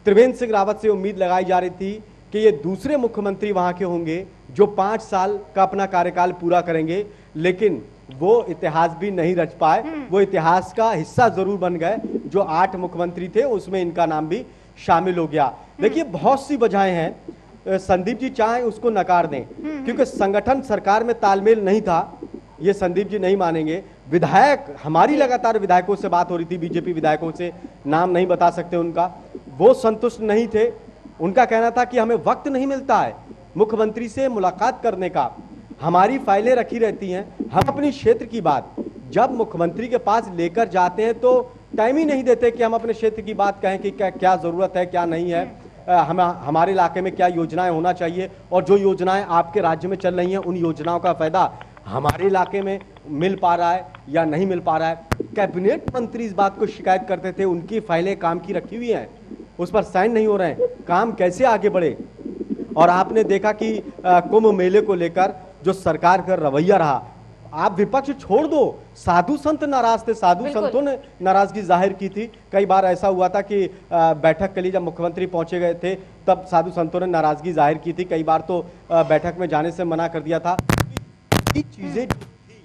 त्रिवेंद्र सिंह रावत से उम्मीद लगाई जा रही थी कि ये दूसरे मुख्यमंत्री वहां के होंगे जो 5 साल का अपना कार्यकाल पूरा करेंगे, लेकिन वो इतिहास भी नहीं रच पाए। वो इतिहास का हिस्सा जरूर बन गए, जो 8 मुख्यमंत्री थे उसमें इनका नाम भी शामिल हो गया। देखिए बहुत सी वजहें हैं, संदीप जी चाहें उसको नकार दें क्योंकि संगठन सरकार में तालमेल नहीं था, ये संदीप जी नहीं मानेंगे। विधायक, हमारी लगातार विधायकों से बात हो रही थी, बीजेपी विधायकों से, नाम नहीं बता सकते उनका, वो संतुष्ट नहीं थे। उनका कहना था कि हमें वक्त नहीं मिलता है मुख्यमंत्री से मुलाकात करने का, हमारी फाइलें रखी रहती हैं, हम अपनी क्षेत्र की बात जब मुख्यमंत्री के पास लेकर जाते हैं तो टाइम ही नहीं देते कि हम अपने क्षेत्र की बात कहें कि क्या जरूरत है क्या नहीं है, हमारे इलाके में क्या योजनाएं होना चाहिए और जो योजनाएं आपके राज्य में चल रही हैं उन योजनाओं का फायदा हमारे इलाके में मिल पा रहा है या नहीं मिल पा रहा है। कैबिनेट मंत्री इस बात को शिकायत करते थे, उनकी फाइलें काम की रखी हुई हैं, उस पर साइन नहीं हो रहे हैं, काम कैसे आगे बढ़े। और आपने देखा कि कुंभ मेले को लेकर जो सरकार का रवैया रहा, आप विपक्ष छोड़ दो, साधु संत नाराज थे, साधु संतों ने नाराजगी जाहिर की थी। कई बार ऐसा हुआ था कि बैठक के लिए जब मुख्यमंत्री पहुंचे गए थे तब साधु संतों ने नाराजगी जाहिर की थी, कई बार तो बैठक में जाने से मना कर दिया था। ये चीजें जो थी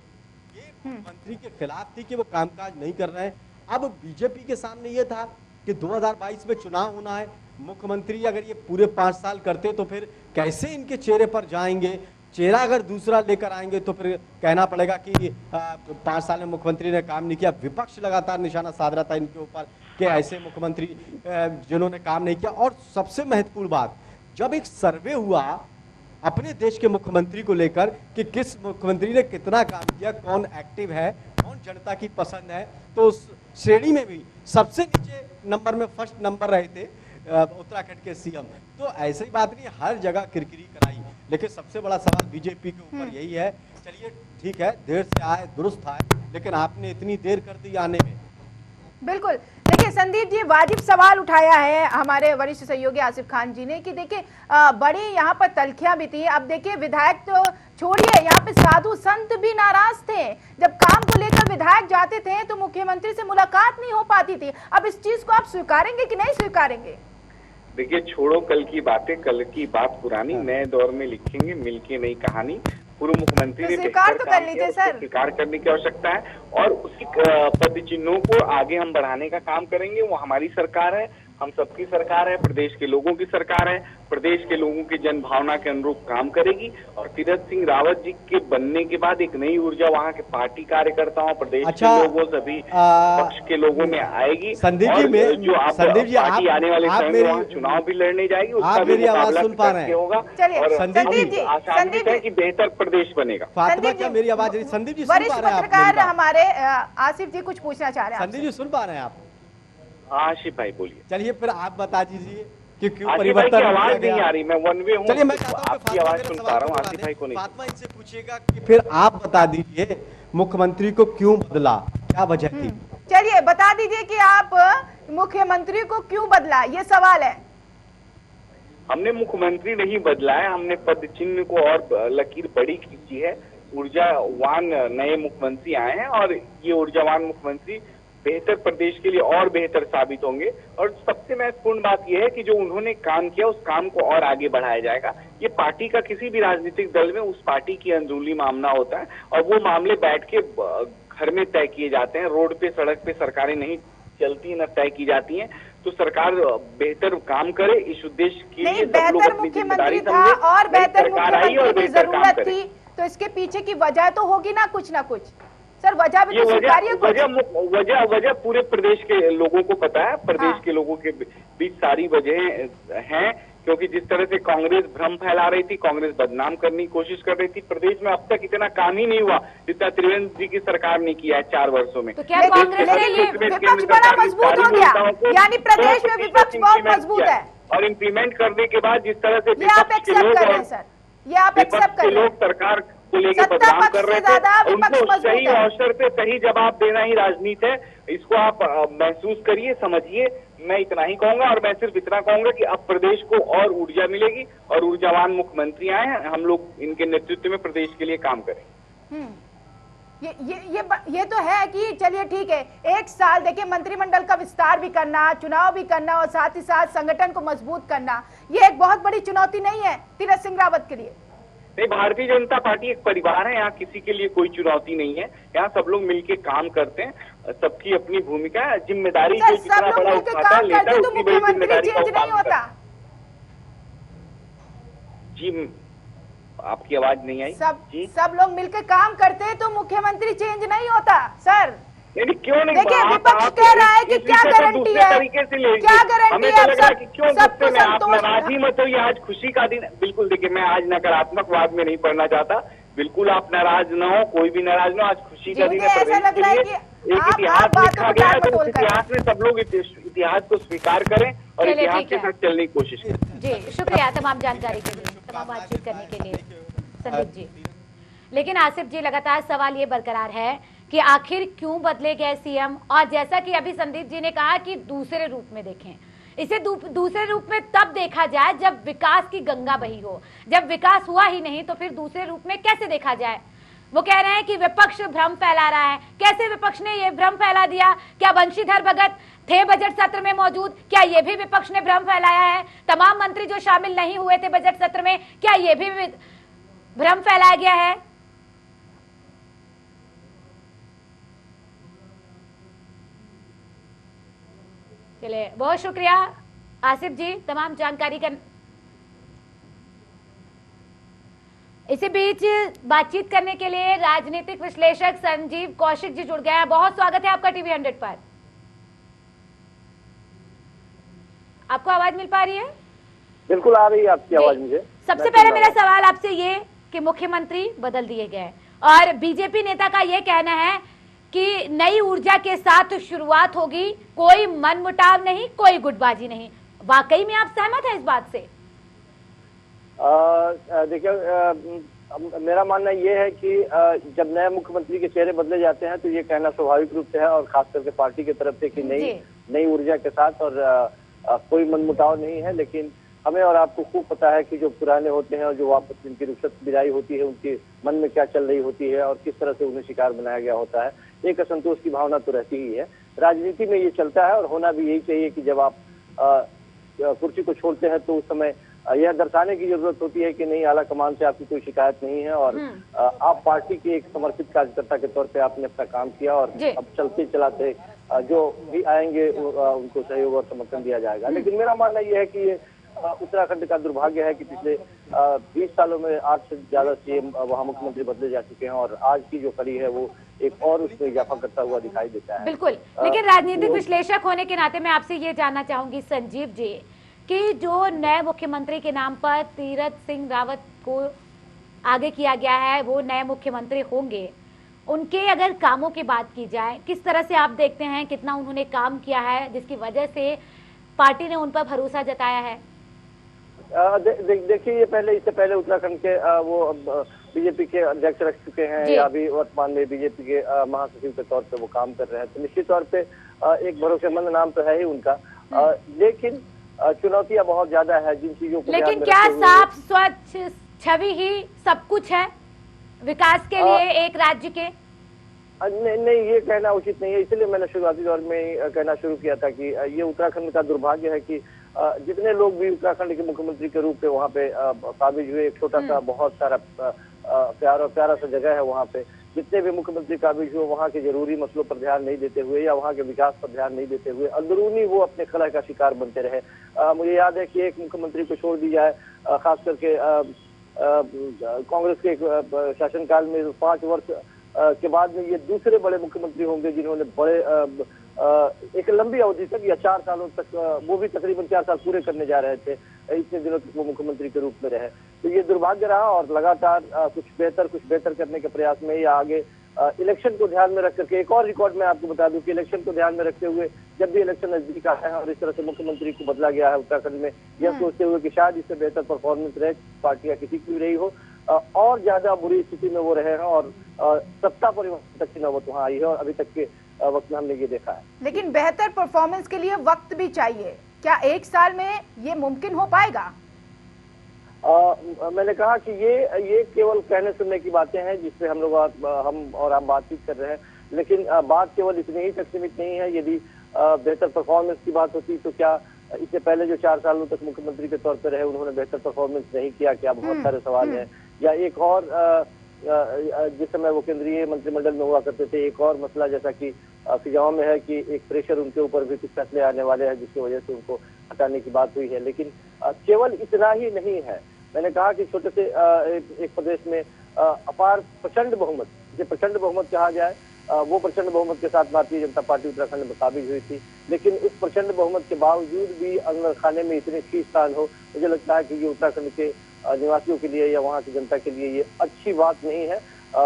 ये मुख्यमंत्री के खिलाफ थी कि वो कामकाज नहीं कर रहे हैं। अब बीजेपी के सामने ये था कि 2022 में चुनाव होना है, मुख्यमंत्री अगर ये पूरे 5 साल करते तो फिर कैसे इनके चेहरे पर जाएंगे, चेहरा अगर दूसरा लेकर आएंगे तो फिर कहना पड़ेगा कि 5 साल में मुख्यमंत्री ने काम नहीं किया। विपक्ष लगातार निशाना साध रहा था इनके ऊपर कि ऐसे मुख्यमंत्री जिन्होंने काम नहीं किया। और सबसे महत्वपूर्ण बात, जब एक सर्वे हुआ अपने देश के मुख्यमंत्री को लेकर कि किस मुख्यमंत्री ने कितना काम किया, कौन एक्टिव है, कौन जनता की पसंद है, तो उस श्रेणी में भी सबसे नीचे नंबर में फर्स्ट नंबर रहे थे उत्तराखंड के सीएम। तो ऐसी बात नहीं, हर जगह किरकिरी कराई, लेकिन सबसे बड़ा सवाल बीजेपी के ऊपर यही है। चलिए ठीक है, देर से आए दुरुस्त आए, लेकिन आपने इतनी देर कर दी आने में। बिल्कुल, देखिए संदीप जी वाजिब सवाल उठाया है हमारे वरिष्ठ सहयोगी आसिफ खान जी ने कि देखिए बड़ी यहाँ पर तलखियां भी थी। अब देखिए विधायक तो छोड़िए, यहाँ पे साधु संत भी नाराज थे, जब काम को लेकर विधायक जाते थे तो मुख्यमंत्री से मुलाकात नहीं हो पाती थी। अब इस चीज को आप स्वीकारेंगे कि नहीं स्वीकारेंगे? देखिए छोड़ो कल की बातें, कल की बात पुरानी, नए दौर में लिखेंगे मिलके नई कहानी। पूर्व मुख्यमंत्री ने स्वीकार तो कर लीजिए सर, स्वीकार करने की आवश्यकता है और उसी पद चिन्हों को आगे हम बढ़ाने का काम करेंगे। वो हमारी सरकार है, हम सबकी सरकार है, प्रदेश के लोगों की सरकार है, प्रदेश के लोगों की जन भावना के अनुरूप काम करेगी और तीरथ सिंह रावत जी के बनने के बाद एक नई ऊर्जा वहाँ के पार्टी कार्यकर्ताओं, प्रदेश के लोगों, सभी पक्ष के लोगों में आएगी। संदीप जी, जो पार्टी आने वाले समय में वहाँ चुनाव भी लड़ने जाएगी, उसका भी मुकाबला होगा और संदीप जी आशान्वित है कि बेहतर प्रदेश बनेगा। फातिमा, क्या मेरी आवाज? संदीप जी, वरिष्ठ पत्रकार हमारे आसिफ जी कुछ पूछना चाह रहे हैं। संदीप जी सुन पा रहे हैं आप? आशिफ भाई बोलिए। चलिए फिर आप बता दीजिए कि क्यों आशिफ परिवर्तन भाई की आवाज नहीं आ रही, मैं वन वे हूँ। चलिए मैं चाहता हूं आपकी आवाज सुन पा रहा हूँ, आसिफ भाई को नहीं। फातिमा इनसे पूछिएगा कि फिर आप बता दीजिए मुख्यमंत्री को क्यों बदला, क्या वजह थी? चलिए बता दीजिए कि आप मुख्यमंत्री को क्यों बदला, ये सवाल है। हमने मुख्यमंत्री नहीं बदला है, हमने पद चिन्ह को और लकीर बड़ी खींची है। ऊर्जावान नए मुख्यमंत्री आए हैं और ये ऊर्जावान मुख्यमंत्री बेहतर प्रदेश के लिए और बेहतर साबित होंगे। और सबसे महत्वपूर्ण बात यह है कि जो उन्होंने काम किया उस काम को और आगे बढ़ाया जाएगा। ये पार्टी का किसी भी राजनीतिक दल में उस पार्टी की अंदरूनी मामला होता है और वो मामले बैठ के घर में तय किए जाते हैं। रोड पे, सड़क पे सरकारें नहीं चलती, न तय की जाती हैं। तो सरकार बेहतर काम करे, इस उद्देश्य के लिए सब लोग अपनी जिम्मेदारी समझे। और बेहतर मुख्यमंत्री की जरूरत थी, तो इसके पीछे की वजह तो होगी ना कुछ ना कुछ। सर वजह भी तो स्वीकारिए। वजह पूरे प्रदेश के लोगों को पता है, प्रदेश के लोगों के बीच सारी वजहें हैं। क्योंकि जिस तरह से कांग्रेस भ्रम फैला रही थी, कांग्रेस बदनाम करने की कोशिश कर रही थी, प्रदेश में अब तक इतना काम ही नहीं हुआ जितना त्रिवेंद्र जी की सरकार ने किया है 4 वर्षों में। तो क्या कांग्रेस के लिए विपक्ष बड़ा मजबूत हो गया, यानी प्रदेश में विपक्ष बहुत मजबूत है और इम्प्लीमेंट करने के बाद जिस तरह से आप एक्सेप्ट कर रहे हैं सर, ये आप एक्सेप्ट कर रहे हैं। सरकार को लेकर बदनाम कर रहे थे, उनको सही अवसर पे सही जवाब देना ही राजनीति है। इसको आप महसूस करिए, समझिए। मैं इतना ही कहूंगा और मैं सिर्फ इतना कहूंगा कि अब प्रदेश को और ऊर्जा मिलेगी और ऊर्जावान मुख्यमंत्री आए हैं, हम लोग इनके नेतृत्व में प्रदेश के लिए काम करें। ये तो है कि चलिए ठीक है, 1 साल देखिए मंत्रिमंडल का विस्तार भी करना, चुनाव भी करना और साथ ही साथ संगठन को मजबूत करना, ये एक बहुत बड़ी चुनौती नहीं है तीरथ सिंह रावत के लिए? नहीं, भारतीय जनता पार्टी एक परिवार है, यहाँ किसी के लिए कोई चुनौती नहीं है। यहाँ सब लोग मिलके काम करते हैं, सबकी अपनी भूमिका है, जिम्मेदारी जो जितना बड़ा उठाता है लेता है, उतनी बड़ी जिम्मेदारी का नहीं होता। जी आपकी आवाज नहीं आई। सब लोग मिलकर काम करते हैं तो मुख्यमंत्री चेंज नहीं होता सर। नहीं, क्यों नहीं? देखिए विपक्ष कह रहा है कि क्या गारंटी है, क्या गारंटी है? क्यों गुस्से में आप नाराज ही मत होइए, आज खुशी का दिन। बिल्कुल देखिए, मैं आज नकारात्मक वाद में नहीं पढ़ना चाहता, बिल्कुल आप नाराज न हो, कोई भी नाराज न हो। आज खुशी का दिन है प्रदेश के लिए, एक इतिहास लिखा गया है, तो उस इतिहास में सब लोग इतिहास को स्वीकार करें और इतिहास के साथ चलने की कोशिश करें। जी शुक्रिया तमाम जानकारी के लिए, तमाम बातचीत करने के लिए संदीप जी। लेकिन आसिफ जी, लगातार सवाल ये बरकरार है कि आखिर क्यों बदले गए सीएम, और जैसा कि अभी संदीप जी ने कहा कि दूसरे रूप में देखें, इसे दूसरे रूप में तब देखा जाए जब विकास की गंगा बही हो। जब विकास हुआ ही नहीं तो फिर दूसरे रूप में कैसे देखा जाए? वो कह रहे हैं कि विपक्ष भ्रम फैला रहा है। कैसे विपक्ष ने ये भ्रम फैला दिया? क्या बंशीधर भगत थे बजट सत्र में मौजूद? क्या ये भी विपक्ष ने भ्रम फैलाया है? तमाम मंत्री जो शामिल नहीं हुए थे बजट सत्र में, क्या ये भी भ्रम फैलाया गया है? चलिए, बहुत शुक्रिया आसिफ जी तमाम जानकारी का। इसी बीच बातचीत करने के लिए राजनीतिक विश्लेषक संजीव कौशिक जी जुड़ गए हैं। बहुत स्वागत है आपका टीवी 100 पर। आपको आवाज मिल पा रही है? बिल्कुल आ रही है आपकी आवाज मुझे। सबसे पहले मेरा सवाल आपसे ये कि मुख्यमंत्री बदल दिए गए और बीजेपी नेता का ये कहना है कि नई ऊर्जा के साथ शुरुआत होगी, कोई मनमुटाव नहीं, कोई गुटबाजी नहीं। वाकई में आप सहमत हैं इस बात से? देखिए, मेरा मानना ये है कि जब नए मुख्यमंत्री के चेहरे बदले जाते हैं तो ये कहना स्वाभाविक रूप से है, और खास करके पार्टी की तरफ से कि नई ऊर्जा के साथ और कोई मनमुटाव नहीं है। लेकिन हमें और आपको खूब पता है कि जो पुराने होते हैं और जो वापस जिनकी रुखसत विदाई होती है, उनके मन में क्या चल रही होती है और किस तरह से उन्हें शिकार बनाया गया होता है। एक असंतोष की भावना तो रहती ही है, राजनीति में ये चलता है और होना भी यही चाहिए कि जब आप कुर्सी को छोड़ते हैं तो उस समय यह दर्शाने की जरूरत होती है कि नहीं, आला कमान से आपकी कोई शिकायत नहीं है और आप पार्टी के एक समर्पित कार्यकर्ता के तौर पे आपने अपना काम किया और अब चलते चलाते जो भी आएंगे उनको सहयोग और समर्थन दिया जाएगा। लेकिन मेरा मानना यह है कि ये उत्तराखंड का दुर्भाग्य है कि पिछले 20 सालों में 8 से ज्यादा सीएम वहाँ मुख्यमंत्री बदले जा चुके हैं और आज की जो कड़ी है वो एक और उसमें इजाफा करता हुआ दिखाई देता है। बिल्कुल, लेकिन राजनीतिक विश्लेषक होने के नाते मैं आपसे ये जानना चाहूंगी संजीव जी कि जो नए मुख्यमंत्री के नाम पर तीरथ सिंह रावत को आगे किया गया है, वो नए मुख्यमंत्री होंगे, उनके अगर कामों की बात की जाए, किस तरह से आप देखते हैं कितना उन्होंने काम किया है जिसकी वजह से पार्टी ने उन पर भरोसा जताया है? देखिए, ये इससे पहले उत्तराखंड के वो बीजेपी के अध्यक्ष रह चुके हैं या अभी वर्तमान में बीजेपी के महासचिव के तौर पे वो काम कर रहे हैं, तो निश्चित तौर पे एक भरोसेमंद नाम तो है ही उनका। लेकिन चुनौतियां बहुत ज्यादा है जिन चीजों को, लेकिन क्या साफ स्वच्छ छवि ही सब कुछ है विकास के लिए एक राज्य के? नहीं, ये कहना उचित नहीं है। इसलिए मैंने शुरुआती दौर में कहना शुरू किया था कि ये उत्तराखंड का दुर्भाग्य है कि जितने लोग भी उत्तराखंड के मुख्यमंत्री के रूप में वहाँ पे काबिज हुए, एक छोटा सा बहुत सारा प्यारा सा जगह है वहाँ पे, जितने भी मुख्यमंत्री काबिज हुए वहाँ के जरूरी मसलों पर ध्यान नहीं देते हुए या वहाँ के विकास पर ध्यान नहीं देते हुए अंदरूनी वो अपने कलह का शिकार बनते रहे। मुझे याद है कि एक मुख्यमंत्री को छोड़ दी जाए, खास करके कांग्रेस के शासनकाल में 5 वर्ष के बाद में ये दूसरे बड़े मुख्यमंत्री होंगे जिन्होंने बड़े एक लंबी अवधि तक या 4 सालों तक, वो भी तकरीबन 4 साल पूरे करने जा रहे थे, इतने दिनों तक वो मुख्यमंत्री के रूप में रहे। तो ये दुर्भाग्य रहा और लगातार कुछ बेहतर करने के प्रयास में या आगे इलेक्शन को ध्यान में रख करके एक और रिकॉर्ड मैं आपको बता दूं कि इलेक्शन को ध्यान में रखते हुए जब भी इलेक्शन नजदीक आया है और इस तरह से मुख्यमंत्री को बदला गया है उत्तराखंड में, यह सोचते हुए कि शायद इससे बेहतर परफॉर्मेंस रहे, पार्टी या किसी की भी रही हो, और ज्यादा बुरी स्थिति में वो रहे हैं और सत्ता परिवर्तन तक की नौबत वहाँ आई है और अभी तक के वक्त में हमने ये देखा है। लेकिन बेहतर परफॉर्मेंस के लिए वक्त भी चाहिए, क्या 1 साल में ये मुमकिन हो पाएगा? मैंने कहा कि ये केवल कहने सुनने की बातें हैं जिसपे हम बातचीत कर रहे हैं, लेकिन बात केवल इतनी ही तक सीमित नहीं है। यदि बेहतर परफॉर्मेंस की बात होती तो क्या इससे पहले जो 4 सालों तक मुख्यमंत्री के तौर पर रहे उन्होंने बेहतर परफॉर्मेंस नहीं किया? क्या बहुत सारे सवाल हैं। या एक और जिस समय वो केंद्रीय मंत्रिमंडल में हुआ करते थे, एक और मसला जैसा कि फिजाओं में है कि एक प्रेशर उनके ऊपर भी कुछ फैसले आने वाले हैं जिसकी वजह से उनको हटाने की बात हुई है। लेकिन केवल इतना ही नहीं है। मैंने कहा कि छोटे से एक प्रदेश में अपार प्रचंड बहुमत, जिसे प्रचंड बहुमत कहा जाए, वो प्रचंड बहुमत के साथ भारतीय जनता पार्टी उत्तराखंड में काबिज हुई थी। लेकिन उस प्रचंड बहुमत के बावजूद भी अंदर खाने में इतने शीर्ष स्थान हो, मुझे लगता है कि ये उत्तराखंड के निवासियों के लिए या वहाँ की जनता के लिए ये अच्छी बात नहीं है।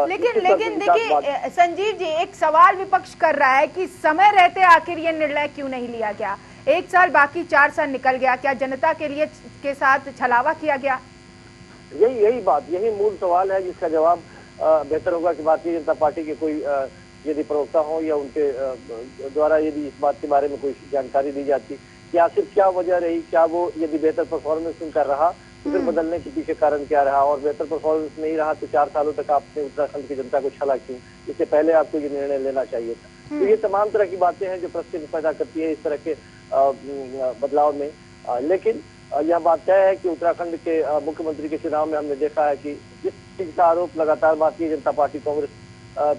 लेकिन देखिए संजीव जी, एक सवाल विपक्ष कर रहा है कि समय रहते आखिर ये निर्णय क्यों नहीं लिया गया? 1 साल बाकी 4 साल निकल गया, क्या जनता के लिए के साथ छलावा किया गया? यही मूल सवाल है जिसका जवाब बेहतर होगा कि भारतीय जनता पार्टी के कोई यदि प्रवक्ता हो या उनके द्वारा यदि इस बात के बारे में कोई जानकारी दी जाती कि आखिर क्या वजह रही, क्या वो यदि बेहतर परफॉर्मेंस उनका रहा तो फिर बदलने के पीछे कारण क्या रहा, और बेहतर परफॉर्मेंस नहीं रहा तो 4 सालों तक आपने उत्तराखंड की जनता को छला क्यों? इससे पहले आपको ये निर्णय लेना चाहिए था। तो ये तमाम तरह की बातें हैं जो प्रश्न पैदा करती है इस तरह के बदलाव में। लेकिन यह बात तय है कि उत्तराखंड के मुख्यमंत्री के चुनाव में हमने देखा है कि जिस चीज का आरोप लगातार भारतीय जनता पार्टी कांग्रेस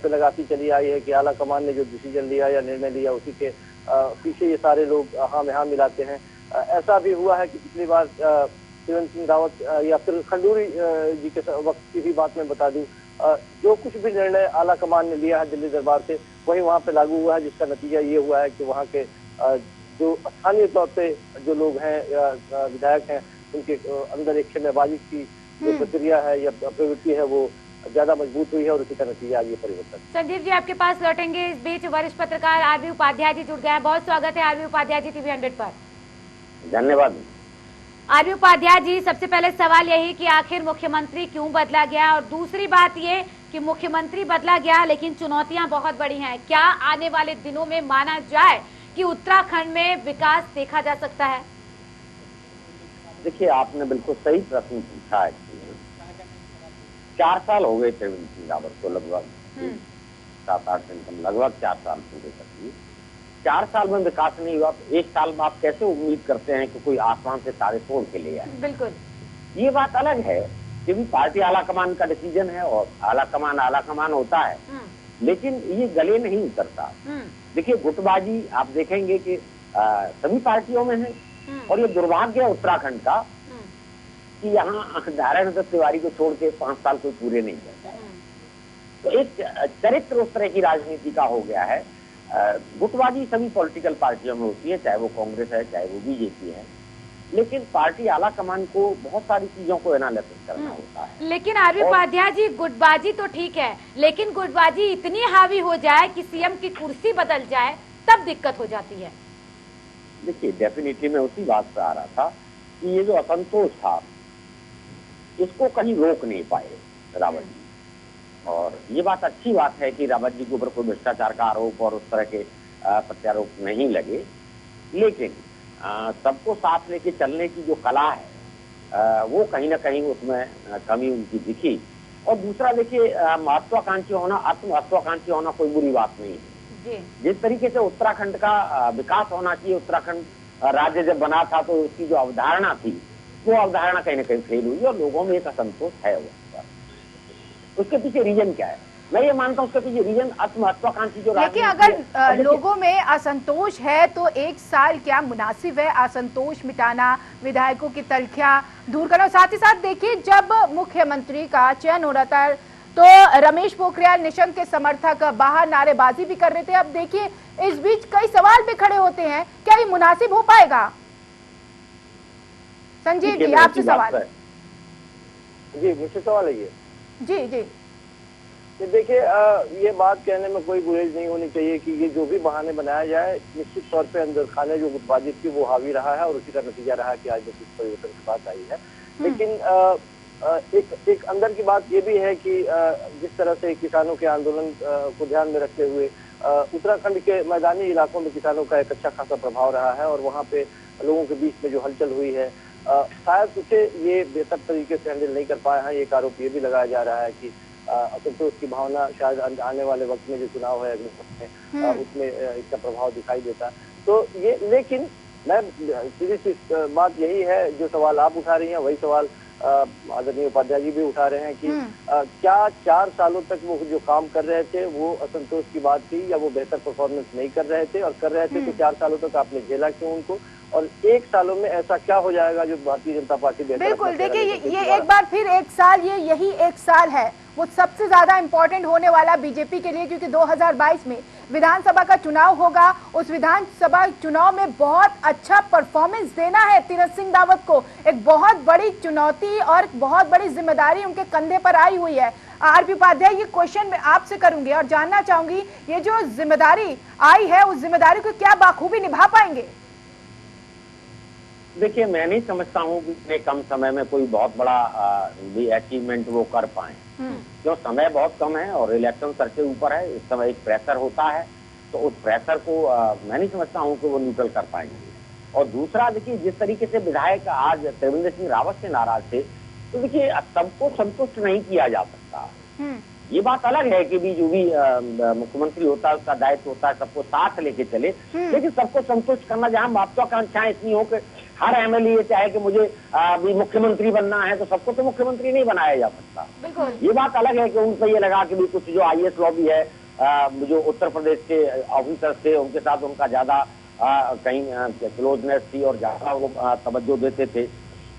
पे लगाती चली आई है कि आला कमान ने जो डिसीजन लिया या निर्णय लिया उसी के पीछे ये सारे लोग हाँ मिलाते हैं। ऐसा भी हुआ है कि पिछली बार त्रिवेंद्र सिंह रावत या फिर खंडूरी जी के वक्त की भी बात मैं बता दूं, जो कुछ भी निर्णय आला कमान ने लिया है दिल्ली दरबार से वही वहाँ पे लागू हुआ है, जिसका नतीजा ये हुआ है कि वहाँ के जो स्थानीय तौर पे जो लोग हैं या विधायक हैं उनके अंदर एक खेमेबाजी की जो प्रक्रिया है या प्रवृत्ति है वो ज्यादा मजबूत हुई है और उसी का नतीजा ये परिवर्तन। संजीव जी आपके पास लौटेंगे। इस बीच वरिष्ठ पत्रकार आरबी उपाध्याय जी जुड़ गए हैं। बहुत स्वागत है आरबी उपाध्याय जी टीवी 100 पर। धन्यवाद। आरबी उपाध्याय जी, सबसे पहले सवाल यही कि आखिर मुख्यमंत्री क्यों बदला गया, और दूसरी बात ये कि मुख्यमंत्री बदला गया लेकिन चुनौतियां बहुत बड़ी हैं। क्या आने वाले दिनों में माना जाए कि उत्तराखंड में विकास देखा जा सकता है? देखिए, आपने बिल्कुल सही प्रश्न पूछा है। 4 साल हो गए त्रिवेंद्र सिंह रावत को, लगभग 7-8 दिन कम, लगभग 4 साल पूरे कर दिए। 4 साल में विकास नहीं हुआ तो 1 साल में आप कैसे उम्मीद करते हैं कि कोई आसमान से तारे तोड़ के ले आए? बिल्कुल, ये बात अलग है कि भी पार्टी आला कमान का डिसीजन है और आला कमान होता है। लेकिन ये गले नहीं उतरता। देखिए गुटबाजी आप देखेंगे कि सभी पार्टियों में है, और ये दुर्भाग्य है उत्तराखंड का कि यहाँ नारायण दत्त तिवारी को छोड़ के 5 साल कोई पूरे नहीं करता है। तो एक चरित्र उस तरह की राजनीति का हो गया है। गुटबाजी सभी पॉलिटिकल पार्टियों में होती है, चाहे वो कांग्रेस है चाहे वो बीजेपी है, लेकिन पार्टी आला कमान को बहुत सारी चीजों को एनालिसिस करना होता है। लेकिन आरबी उपाध्याय जी, गुटबाजी तो ठीक है, लेकिन गुटबाजी इतनी हावी हो जाए कि सीएम की कुर्सी बदल जाए, तब दिक्कत हो जाती है। देखिए डेफिनेटली मैं उसी बात पे आ रहा था कि ये जो असंतोष था इसको कहीं रोक नहीं पाए रावत जी, और ये बात अच्छी बात है कि रावत जी के ऊपर कोई भ्रष्टाचार का आरोप और उस तरह के प्रत्यारोप नहीं लगे, लेकिन सबको साथ लेके चलने की जो कला है वो कहीं ना कहीं उसमें कमी उनकी दिखी। और दूसरा देखिए महत्वाकांक्षी होना, महत्वाकांक्षी होना कोई बुरी बात नहीं है। जिस तरीके से उत्तराखंड का विकास होना चाहिए, उत्तराखंड राज्य जब बना था तो उसकी जो अवधारणा थी वो अवधारणा कहीं ना कहीं फेल हुई और लोगों में एक असंतोष है। उसके पीछे रीजन क्या है? मैं ये मानता हूँ उसके पीछे रीजन महत्वाकांक्षी जो, लेकिन अगर लोगों में असंतोष है तो 1 साल क्या मुनासिब है असंतोष मिटाना, विधायकों की तलखियां दूर करना। साथ ही साथ देखिए जब मुख्यमंत्री का चयन हो रहा था तो रमेश पोखरियाल निशंक के समर्थक बाहर नारेबाजी भी कर रहे थे। अब देखिए इस बीच कई सवाल भी खड़े होते हैं, क्या ये मुनासिब हो पाएगा? संजीव जी आपसे सवाल। जी मुझसे सवाल है ये। जी जी देखिए ये बात कहने में कोई गुरेज नहीं होनी चाहिए कि ये जो भी बहाने बनाया जाए, निश्चित तौर पे अंदर खाने जो गुटबाजी थी वो हावी रहा है और उसी का नतीजा रहा है कि आज कुछ परिवर्तन की बात आई है। लेकिन एक अंदर की बात ये भी है कि जिस तरह से किसानों के आंदोलन को ध्यान में रखते हुए उत्तराखंड के मैदानी इलाकों में किसानों का एक अच्छा खासा प्रभाव रहा है और वहाँ पे लोगों के बीच में जो हलचल हुई है शायद उसे ये बेहतर तरीके से हैंडल नहीं कर पाए हैं। एक आरोप ये भी लगाया जा रहा है कि असंतोष की भावना शायद आने वाले वक्त में जो चुनाव है अगले उसमें इसका प्रभाव दिखाई देता। तो ये, लेकिन मैं सीधी सी बात यही है, जो सवाल आप उठा रही हैं वही सवाल आदरणीय उपाध्याय जी भी उठा रहे हैं कि क्या 4 सालों तक वो जो काम कर रहे थे वो असंतोष की बात थी या वो बेहतर परफॉर्मेंस नहीं कर रहे थे, और कर रहे थे तो 4 सालों तक आपने झेला क्यों उनको, और 1 सालों में ऐसा क्या हो जाएगा जो भारतीय जनता पार्टी बेहतर। बिल्कुल देखिए ये एक बार फिर 1 साल, यही 1 साल है वो सबसे ज्यादा इंपॉर्टेंट होने वाला बीजेपी के लिए, क्योंकि 2022 में विधानसभा का चुनाव होगा। उस विधानसभा चुनाव में बहुत अच्छा परफॉर्मेंस देना है तीरथ सिंह रावत को। एक बहुत बड़ी चुनौती और बहुत बड़ी जिम्मेदारी उनके कंधे पर आई हुई है। आरपी उपाध्याय ये क्वेश्चन मैं आपसे करूंगी और जानना चाहूंगी ये जो जिम्मेदारी आई है उस जिम्मेदारी को क्या बाखूबी निभा पाएंगे? देखिए मैं नहीं समझता हूँ कि इतने कम समय में कोई बहुत बड़ा भी अचीवमेंट वो कर पाए, क्यों समय बहुत कम है और इलेक्शन सर के ऊपर है। इस समय एक प्रेशर होता है तो उस प्रेशर को मैं नहीं समझता हूँ कि वो न्यूट्रल कर पाएंगे। और दूसरा देखिए जिस तरीके से विधायक आज त्रिवेंद्र सिंह रावत से नाराज थे, तो देखिए सबको संतुष्ट नहीं किया जा सकता। ये बात अलग है कि भी जो भी मुख्यमंत्री होता है उसका दायित्व होता है सबको साथ लेके चले, लेकिन सबको संतुष्ट करना, जहाँ महत्वाकांक्षाएं इतनी हो कि हर एमएलए चाहे कि मुझे भी मुख्यमंत्री बनना है, तो सबको तो मुख्यमंत्री नहीं बनाया जा सकता। ये बात अलग है कि उनको ये लगा कि भी कुछ जो आईएएस लॉबी है, जो उत्तर प्रदेश के ऑफिसर्स थे उनके साथ उनका ज्यादा कहीं क्लोजनेस थी और ज्यादा वो तवज्जो देते थे।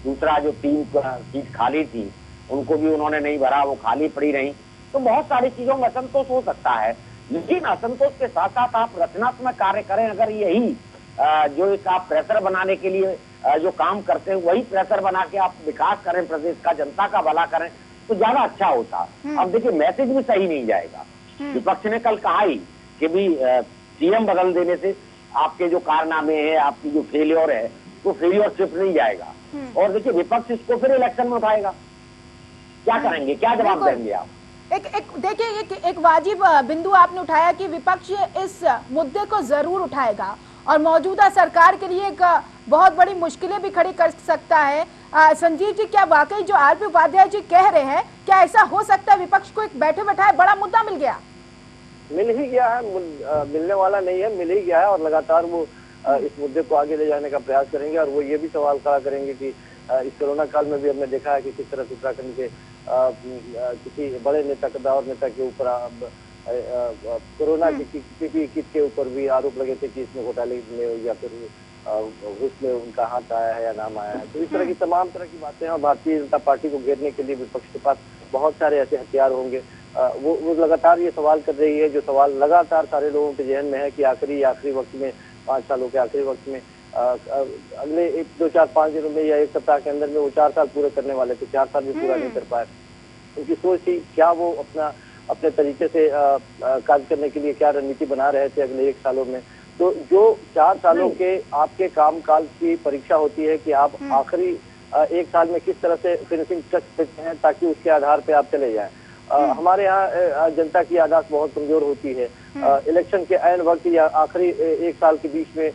दूसरा जो 3 सीट खाली थी उनको भी उन्होंने नहीं भरा, वो खाली पड़ी रही। तो बहुत सारी चीजों में असंतोष हो सकता है, लेकिन असंतोष के साथ साथ आप रचनात्मक कार्य करें। अगर यही जो एक आप प्रेशर बनाने के लिए जो काम करते हैं वही प्रेशर बना के आप विकास करें, प्रदेश का जनता का भला करें, तो ज्यादा अच्छा होता। अब देखिए मैसेज भी सही नहीं जाएगा। विपक्ष ने कल कहा ही कि भी सीएम बदल देने से आपके जो कारनामे हैं, आपकी जो फेलियर है, तो फेलियरशिप नहीं जाएगा। और देखिए विपक्ष इसको फिर इलेक्शन में उठाएगा, क्या करेंगे, क्या जवाब देंगे आप? देखिए एक वाजिब बिंदु आपने उठाया कि विपक्ष इस मुद्दे को जरूर उठाएगा और मौजूदा सरकार के लिए एक बहुत बड़ी मुश्किलें भी खड़ी कर सकता है। संजीव जी, क्या वाकई जो आरपी उपाध्याय जी कह रहे हैं, क्या ऐसा हो सकता है विपक्ष को एक बैठे बैठाए बड़ा मुद्दा मिल गया? मिल ही गया है, मिलने वाला नहीं है, मिल ही गया है और लगातार वो इस मुद्दे को आगे ले जाने का प्रयास करेंगे। और वो ये भी सवाल खड़ा करेंगे कि इस कोरोना काल में भी हमने देखा है कि किस तरह उत्तराखंड के किसी बड़े नेता, कदावर नेता के ऊपर कोरोना की PPE किट के ऊपर भी आरोप लगे थे कि इसमें घोटाले में या फिर उसमें उनका हाथ आया है या नाम आया है। तो इस तरह की तमाम तरह की बातें हैं और भारतीय जनता पार्टी को घेरने के लिए विपक्ष के पास बहुत सारे ऐसे हथियार होंगे। वो लगातार ये सवाल कर रही है, जो सवाल लगातार सारे लोगों के जहन में है कि आखिरी वक्त में 5 सालों के आखिरी वक्त में अगले 1, 2, 4, 5 दिनों में या 1 सप्ताह के अंदर में वो 4 साल पूरे करने वाले थे, 4 साल भी पूरा नहीं कर पाए। उनकी सोच थी क्या वो अपने तरीके से कार्य करने के लिए क्या रणनीति बना रहे थे अगले 1 सालों में। तो जो 4 सालों के आपके काम काल की परीक्षा होती है कि आप आखिरी 1 साल में किस तरह से फिनिशिंग टच देते हैं ताकि उसके आधार पे आप चले जाएं। हमारे यहाँ जनता की याददाश्त बहुत कमजोर होती है। इलेक्शन के ऐन वक्त या आखिरी 1 साल के बीच में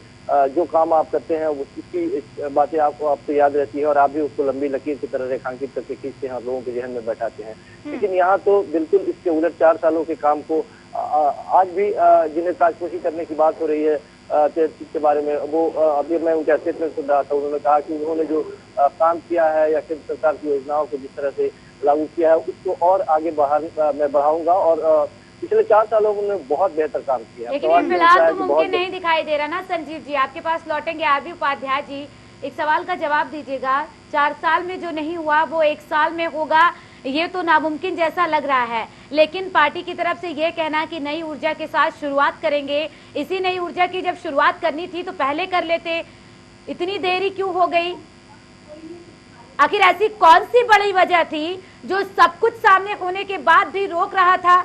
जो काम आप करते हैं उसकी बातें आपको याद रहती है और आप भी उसको लंबी लकीर की तरह रेखांकित करके खींचते हैं और लोगों के जहन में बैठाते हैं। लेकिन यहाँ तो बिल्कुल इसके उलट 4 सालों के काम को आज भी जिन्हें ताजपोशी करने की बात हो रही है के बारे में, वो अभी मैं उनका स्टेटमेंट सुन रहा था, उन्होंने कहा कि उन्होंने जो काम किया है या केंद्र सरकार की योजनाओं को जिस तरह से लागू किया है उसको और आगे मैं बढ़ाऊंगा और पिछले 4 सालों में उन्होंने बहुत बेहतर काम किया। लेकिन ये फिलहाल तो मुमकिन नहीं दिखाई दे रहा ना संजीव जी, आपके पास लौटेंगे आरबी उपाध्याय जी, एक सवाल का जवाब दीजिएगा। 4 साल में जो नहीं हुआ वो 1 साल में होगा, ये तो नामुमकिन जैसा लग रहा है। लेकिन पार्टी की तरफ से ये कहना कि नई ऊर्जा के साथ शुरुआत करेंगे, इसी नई ऊर्जा की जब शुरुआत करनी थी तो पहले कर लेते, इतनी देरी क्यों हो गई? आखिर ऐसी कौन सी बड़ी वजह थी जो सब कुछ सामने होने के बाद भी रोक रहा था?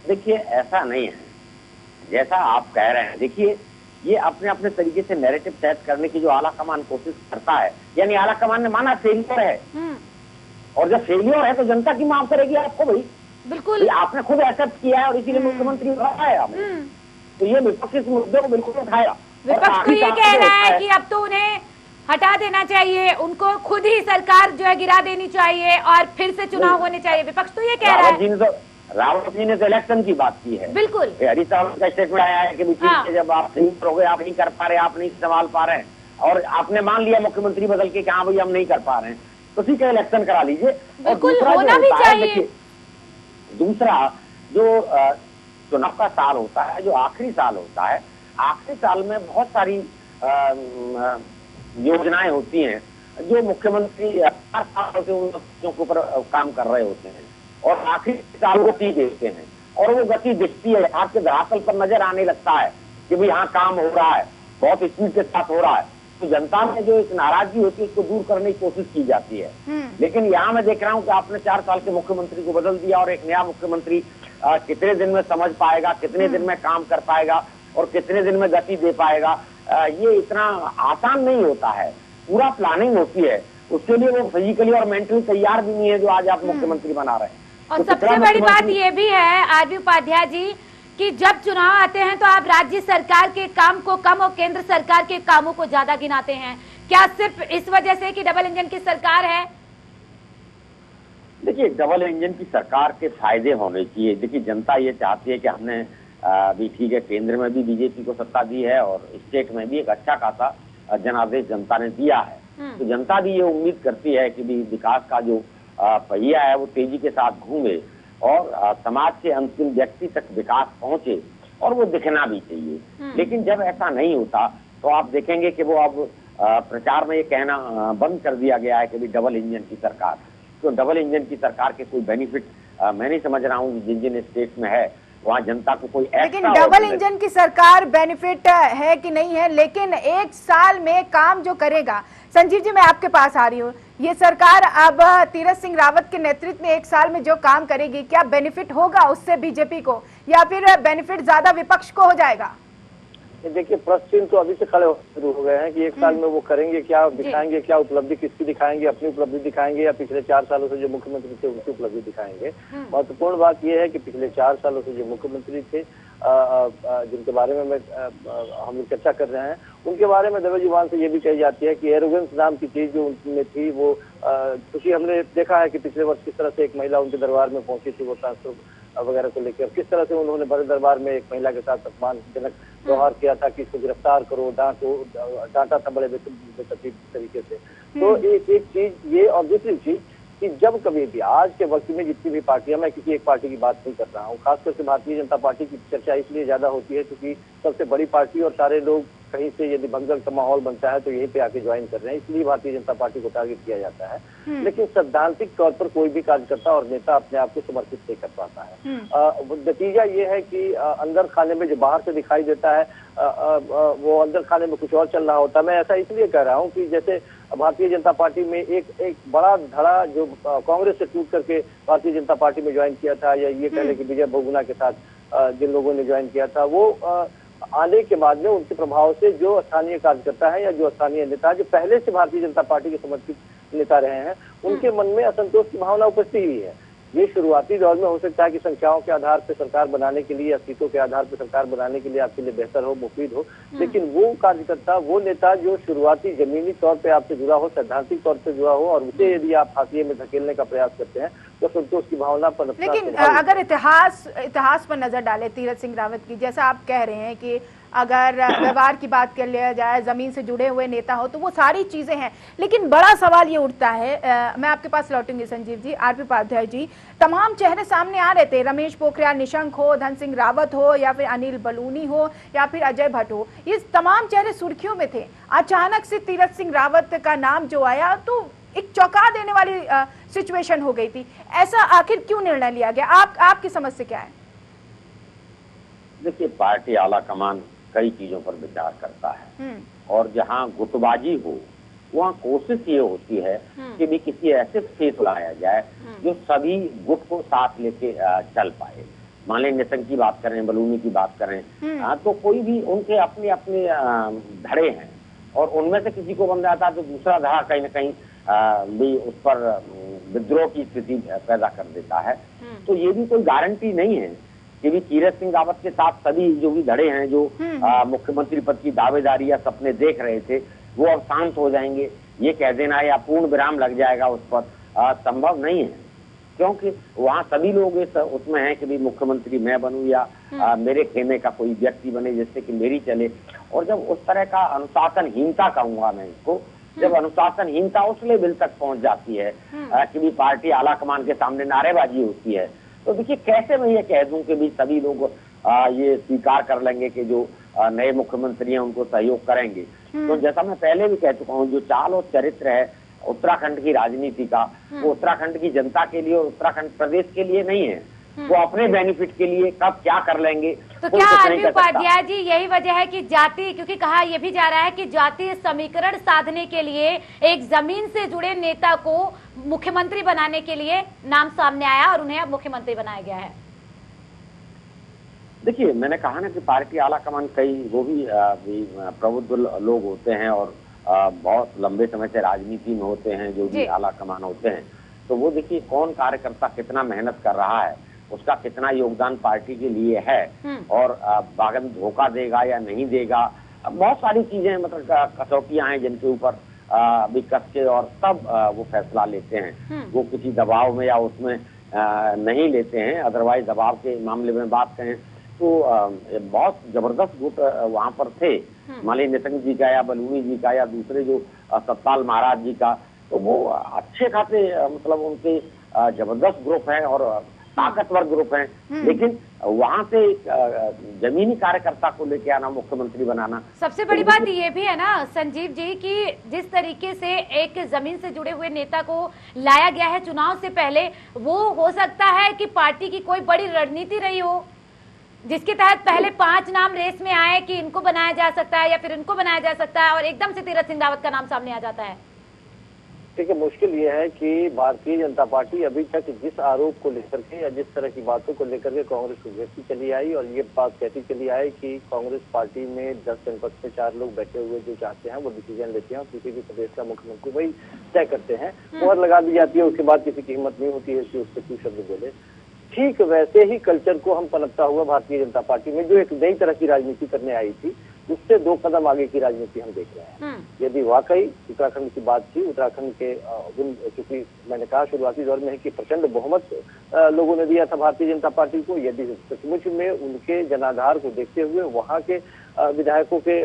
देखिए ऐसा नहीं है जैसा आप कह रहे हैं। देखिए ये अपने अपने तरीके से नैरेटिव सेट करने की जो आला कमान कोशिश करता है, यानी आला कमान ने माना फेलियर है और जब फेलियर है तो जनता की माफ करेगी आपको भाई। बिल्कुल आपने खुद एक्सेप्ट किया है और इसीलिए मुख्यमंत्री बना है आपने, तो ये विपक्ष इस मुद्दे को बिल्कुल उठाएगा। विपक्ष तो ये कह रहा है कि अब तो उन्हें हटा देना चाहिए, उनको खुद ही सरकार जो है गिरा देनी चाहिए और फिर से चुनाव होने चाहिए। विपक्ष तो ये कह रहा है। रावत जी ने तो इलेक्शन की बात की है। बिल्कुल हरीश रावत का स्टेटमेंट आया है कि जब आप नहीं करोगे, आप नहीं कर पा रहे, आप नहीं संभाल पा रहे हैं और आपने मान लिया मुख्यमंत्री बदल के कि हाँ भाई हम नहीं कर पा रहे हैं, तो ठीक है इलेक्शन करा लीजिए। और होना भी चाहिए। दूसरा जो चुनाव का साल होता है, जो आखिरी साल होता है, आखिरी साल में बहुत सारी योजनाएं होती हैं जो मुख्यमंत्री 4 सालों से उन के ऊपर काम कर रहे होते हैं और आखिरी साल को गति देते हैं और वो गति दिखती है, आपके धरातल पर नजर आने लगता है कि भाई यहाँ काम हो रहा है, बहुत स्पीड के साथ हो रहा है। तो जनता में जो एक नाराजगी होती है उसको दूर करने की कोशिश की जाती है। लेकिन यहाँ मैं देख रहा हूँ कि आपने 4 साल के मुख्यमंत्री को बदल दिया और एक नया मुख्यमंत्री कितने दिन में समझ पाएगा, कितने दिन में काम कर पाएगा और कितने दिन में गति दे पाएगा, ये इतना आसान नहीं होता है। पूरा प्लानिंग होती है, उसके लिए वो फिजिकली और मेंटली तैयार भी नहीं है जो आज आप मुख्यमंत्री बना रहे हैं। और तो सबसे बड़ी बात ये भी है आरबी उपाध्याय जी कि जब चुनाव आते हैं तो आप राज्य सरकार के काम को कम और केंद्र सरकार के कामों को ज्यादा गिनाते हैं। क्या सिर्फ इस वजह से कि डबल इंजन की सरकार है? देखिए डबल इंजन की सरकार के फायदे होने चाहिए। देखिए जनता ये चाहती है कि हमने भी ठीक है केंद्र में भी बीजेपी को सत्ता दी है और स्टेट में भी एक अच्छा खासा जनादेश जनता ने दिया है। तो जनता भी ये उम्मीद करती है कि भी विकास का जो पहिया है वो तेजी के साथ घूमे और समाज के अंतिम व्यक्ति तक विकास पहुंचे और वो दिखना भी चाहिए। लेकिन जब ऐसा नहीं होता तो आप देखेंगे कि वो अब प्रचार में ये कहना बंद कर दिया गया है कि भी डबल इंजन की सरकार। तो डबल इंजन की सरकार के कोई बेनिफिट मैं नहीं समझ रहा हूँ जिन जिन स्टेट में है वहाँ जनता को कोई। लेकिन डबल इंजन की सरकार बेनिफिट है कि नहीं है, लेकिन 1 साल में काम जो करेगा। संजीव जी मैं आपके पास आ रही हूँ, ये सरकार अब तीरथ सिंह रावत के नेतृत्व में 1 साल में जो काम करेगी क्या बेनिफिट होगा उससे बीजेपी को या फिर बेनिफिट ज्यादा विपक्ष को हो जाएगा? देखिए प्रश्न चिन्ह तो अभी से खड़े शुरू हो गए हैं कि 1 साल में वो करेंगे क्या, दिखाएंगे क्या, उपलब्धि किसकी दिखाएंगे, अपनी उपलब्धि दिखाएंगे या पिछले 4 सालों से जो मुख्यमंत्री थे उनकी उपलब्धि दिखाएंगे। महत्वपूर्ण बात यह है कि पिछले 4 सालों से जो मुख्यमंत्री थे जिनके बारे में हम लोग चर्चा कर रहे हैं उनके बारे में दबे जुबान से ये भी कही जाती है कि एरोगेंस नाम की चीज जो उनमें थी वो क्योंकि हमने देखा है कि पिछले वर्ष किस तरह से एक महिला उनके दरबार में पहुंची थी वो ट्रांसफर वगैरह को लेकर, किस तरह से उन्होंने बड़े दरबार में एक महिला के साथ अपमानजनक व्यवहार किया था कि इसको गिरफ्तार करो, डांटा था बड़े बेतरतीब तरीके से। तो एक चीज ये और दूसरी चीज कि जब कभी भी आज के वक्त में जितनी भी पार्टियां, मैं किसी एक पार्टी की बात नहीं कर रहा हूँ, खासकर से भारतीय जनता पार्टी की चर्चा इसलिए ज्यादा होती है क्योंकि सबसे बड़ी पार्टी और सारे लोग कहीं से यदि भगदड़ का माहौल बनता है तो यहीं पे आके ज्वाइन कर रहे हैं, इसलिए भारतीय जनता पार्टी को टारगेट किया जाता है। लेकिन सैद्धांतिक तौर पर कोई भी कार्यकर्ता और नेता अपने आप को समर्पित नहीं कर पाता है। नतीजा ये है कि अंदर खाने में जो बाहर से दिखाई देता है वो अंदर खाने में कुछ और चल रहा होता है। मैं ऐसा इसलिए कह रहा हूँ कि जैसे भारतीय जनता पार्टी में एक बड़ा धड़ा जो कांग्रेस से टूट करके भारतीय जनता पार्टी में ज्वाइन किया था, या ये कह लें कि विजय बहुगुणा के साथ जिन लोगों ने ज्वाइन किया था, वो आने के बाद में उनके प्रभाव से जो स्थानीय कार्यकर्ता है या जो स्थानीय नेता जो पहले से भारतीय जनता पार्टी के समर्पित नेता रहे हैं, उनके मन में असंतोष की भावना उपस्थित हुई है। ये शुरुआती दौर में हो सकता है कि संख्याओं के आधार पर सरकार बनाने के लिए या सीटों के आधार पर सरकार बनाने के लिए आपके लिए बेहतर हो, मुफीद हो, लेकिन वो कार्यकर्ता, वो नेता जो शुरुआती जमीनी तौर पे आपसे जुड़ा हो, सैद्धांतिक तौर पे जुड़ा हो, और उसे यदि आप हाशिए में धकेलने का प्रयास करते हैं तो संतोष की भावना पर। लेकिन अगर इतिहास पर नजर डाले तीरथ सिंह रावत की, जैसा आप कह रहे हैं कि अगर व्यवहार की बात कर लिया जाए, जमीन से जुड़े हुए नेता हो, तो वो सारी चीजें हैं, लेकिन बड़ा सवाल ये उठता है, मैं आपके पास लौटूंगी संजीव जी, आरपी उपाध्याय जी, तमाम चेहरे सामने आ रहे थे, रमेश पोखरियाल निशंक हो, धन सिंह रावत हो, या फिर अनिल बलूनी हो, या फिर अजय भट्ट हो, ये तमाम चेहरे सुर्खियों में थे। अचानक से तीरथ सिंह रावत का नाम जो आया तो एक चौंका देने वाली सिचुएशन हो गई थी। ऐसा आखिर क्यों निर्णय लिया गया? आपकी समझ से क्या है? देखिए, पार्टी आला कमान कई चीजों पर विचार करता है, और जहां गुटबाजी हो वहां कोशिश ये होती है कि भी किसी ऐसे फेस लाया जाए जो सभी गुट को साथ लेके चल पाए। मान लें निशंक की बात करें, बलूनी की बात करें, तो कोई भी उनके अपने अपने धड़े हैं, और उनमें से किसी को बन जाता है तो दूसरा धड़ा कहीं ना कहीं भी उस पर विद्रोह की स्थिति पैदा कर देता है। तो ये भी कोई गारंटी नहीं है कि भी तीरथ सिंह रावत के साथ सभी जो भी धड़े हैं जो मुख्यमंत्री पद की दावेदारी या सपने देख रहे थे वो अब शांत हो जाएंगे, ये कह देना या पूर्ण विराम लग जाएगा उस पर संभव नहीं है, क्योंकि वहाँ सभी लोग उसमें हैं कि भी मुख्यमंत्री मैं बनूं या मेरे खेमे का कोई व्यक्ति बने जिससे कि मेरी चले। और जब उस तरह का अनुशासनहीनता कहूंगा मैं इसको, जब अनुशासनहीनता उस लेवल तक पहुंच जाती है कि भी पार्टी आला कमान के सामने नारेबाजी होती है, तो देखिए कैसे मैं ये कह दूं कि भी सभी लोग ये स्वीकार कर लेंगे कि जो नए मुख्यमंत्री हैं उनको सहयोग करेंगे। तो जैसा मैं पहले भी कह चुका हूँ, जो चाल और चरित्र है उत्तराखंड की राजनीति का, वो उत्तराखंड की जनता के लिए और उत्तराखंड प्रदेश के लिए नहीं है, वो अपने बेनिफिट के लिए कब क्या कर लेंगे। तो क्या आरपी उपाध्याय जी यही वजह है कि जाति, क्योंकि कहा यह भी जा रहा है कि जातीय समीकरण साधने के लिए एक जमीन से जुड़े नेता को मुख्यमंत्री बनाने के लिए नाम सामने आया और उन्हें अब मुख्यमंत्री बनाया गया है। देखिए, मैंने कहा ना कि पार्टी आला कमान कई वो भी प्रबुद्ध लोग होते हैं और बहुत लंबे समय से राजनीति में होते हैं, जो भी आला कमान होते हैं, तो वो देखिए कौन कार्यकर्ता कितना मेहनत कर रहा है, उसका कितना योगदान पार्टी के लिए है, और बागन धोखा देगा या नहीं देगा, बहुत सारी चीजें मतलब कसौटियां हैं जिनके ऊपर भी कस के और तब वो फैसला लेते हैं। वो किसी दबाव में या उसमें नहीं लेते हैं। अदरवाइज दबाव के मामले में बात करें तो बहुत जबरदस्त गुट वहां पर थे, माली निशंक जी का या बलूनी जी का या दूसरे जो सतपाल महाराज जी का, तो वो अच्छे खासे मतलब उनके जबरदस्त ग्रुप हैं और ताकतवर ग्रुप हैं, लेकिन वहां से जमीनी कार्यकर्ता को लेके आना, मुख्यमंत्री बनाना। सबसे बड़ी बात ये भी है ना संजीव जी कि जिस तरीके से एक जमीन से जुड़े हुए नेता को लाया गया है चुनाव से पहले, वो हो सकता है कि पार्टी की कोई बड़ी रणनीति रही हो जिसके तहत पहले 5 नाम रेस में आए कि इनको बनाया जा सकता है या फिर इनको बनाया जा सकता है, और एकदम से तीरथ सिंह रावत का नाम सामने आ जाता है। देखिए, मुश्किल ये है कि भारतीय जनता पार्टी अभी तक जिस आरोप को लेकर के या जिस तरह की बातों को लेकर के कांग्रेस को घेरती चली आई, और ये बात कहती चली आई कि कांग्रेस पार्टी में 10 जनपद से 4 लोग बैठे हुए जो चाहते हैं वो डिसीजन लेते हैं और किसी भी प्रदेश का मुख्यमंत्री वही तय करते हैं, मोहर लगा दी जाती है, उसके बाद किसी की हिम्मत नहीं होती है कि उस पर 2 शब्द बोले। ठीक वैसे ही कल्चर को हम पनपता हुआ भारतीय जनता पार्टी में जो एक नई तरह की राजनीति करने आई थी, उससे 2 कदम आगे की राजनीति हम देख रहे हैं। यदि वाकई उत्तराखंड की बात की, उत्तराखंड के क्योंकि मैंने कहा शुरुआती दौर में है कि प्रचंड बहुमत लोगों ने दिया था भारतीय जनता पार्टी को, यदि सचमुच में उनके जनाधार को देखते हुए, वहाँ के विधायकों के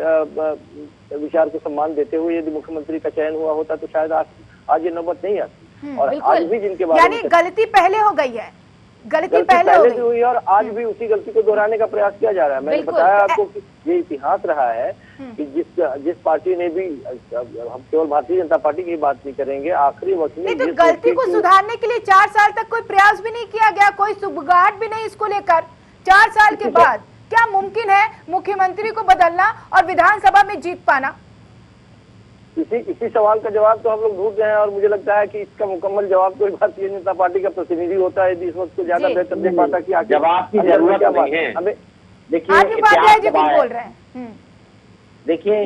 विचार को सम्मान देते हुए यदि मुख्यमंत्री का चयन हुआ होता तो शायद आज ये नौबत नहीं आती। और आज भी जिनके बारे यानी में गलती पहले हो गई है, गलती पहले से हुई है और आज भी उसी गलती को दोहराने का प्रयास किया जा रहा है। मैंने बताया आपको कि ये इतिहास रहा है कि जिस पार्टी ने भी, हम केवल भारतीय जनता पार्टी की बात नहीं करेंगे, आखिरी वक्त में तो गलती को सुधारने के लिए 4 साल तक कोई प्रयास भी नहीं किया गया, कोई सुबगाहट भी नहीं इसको लेकर। 4 साल के बाद क्या मुमकिन है मुख्यमंत्री को बदलना और विधानसभा में जीत पाना? इसी सवाल का जवाब तो हम लोग ढूंढ रहे हैं और मुझे लगता है कि इसका मुकम्मल जवाब कोई भारतीय जनता पार्टी का प्रतिनिधि होता है इस वक्त को ज्यादा बेहतर दे पाता कि जवाब की जरूरत नहीं है। हमें देखिए जी बोल रहे हैं, देखिए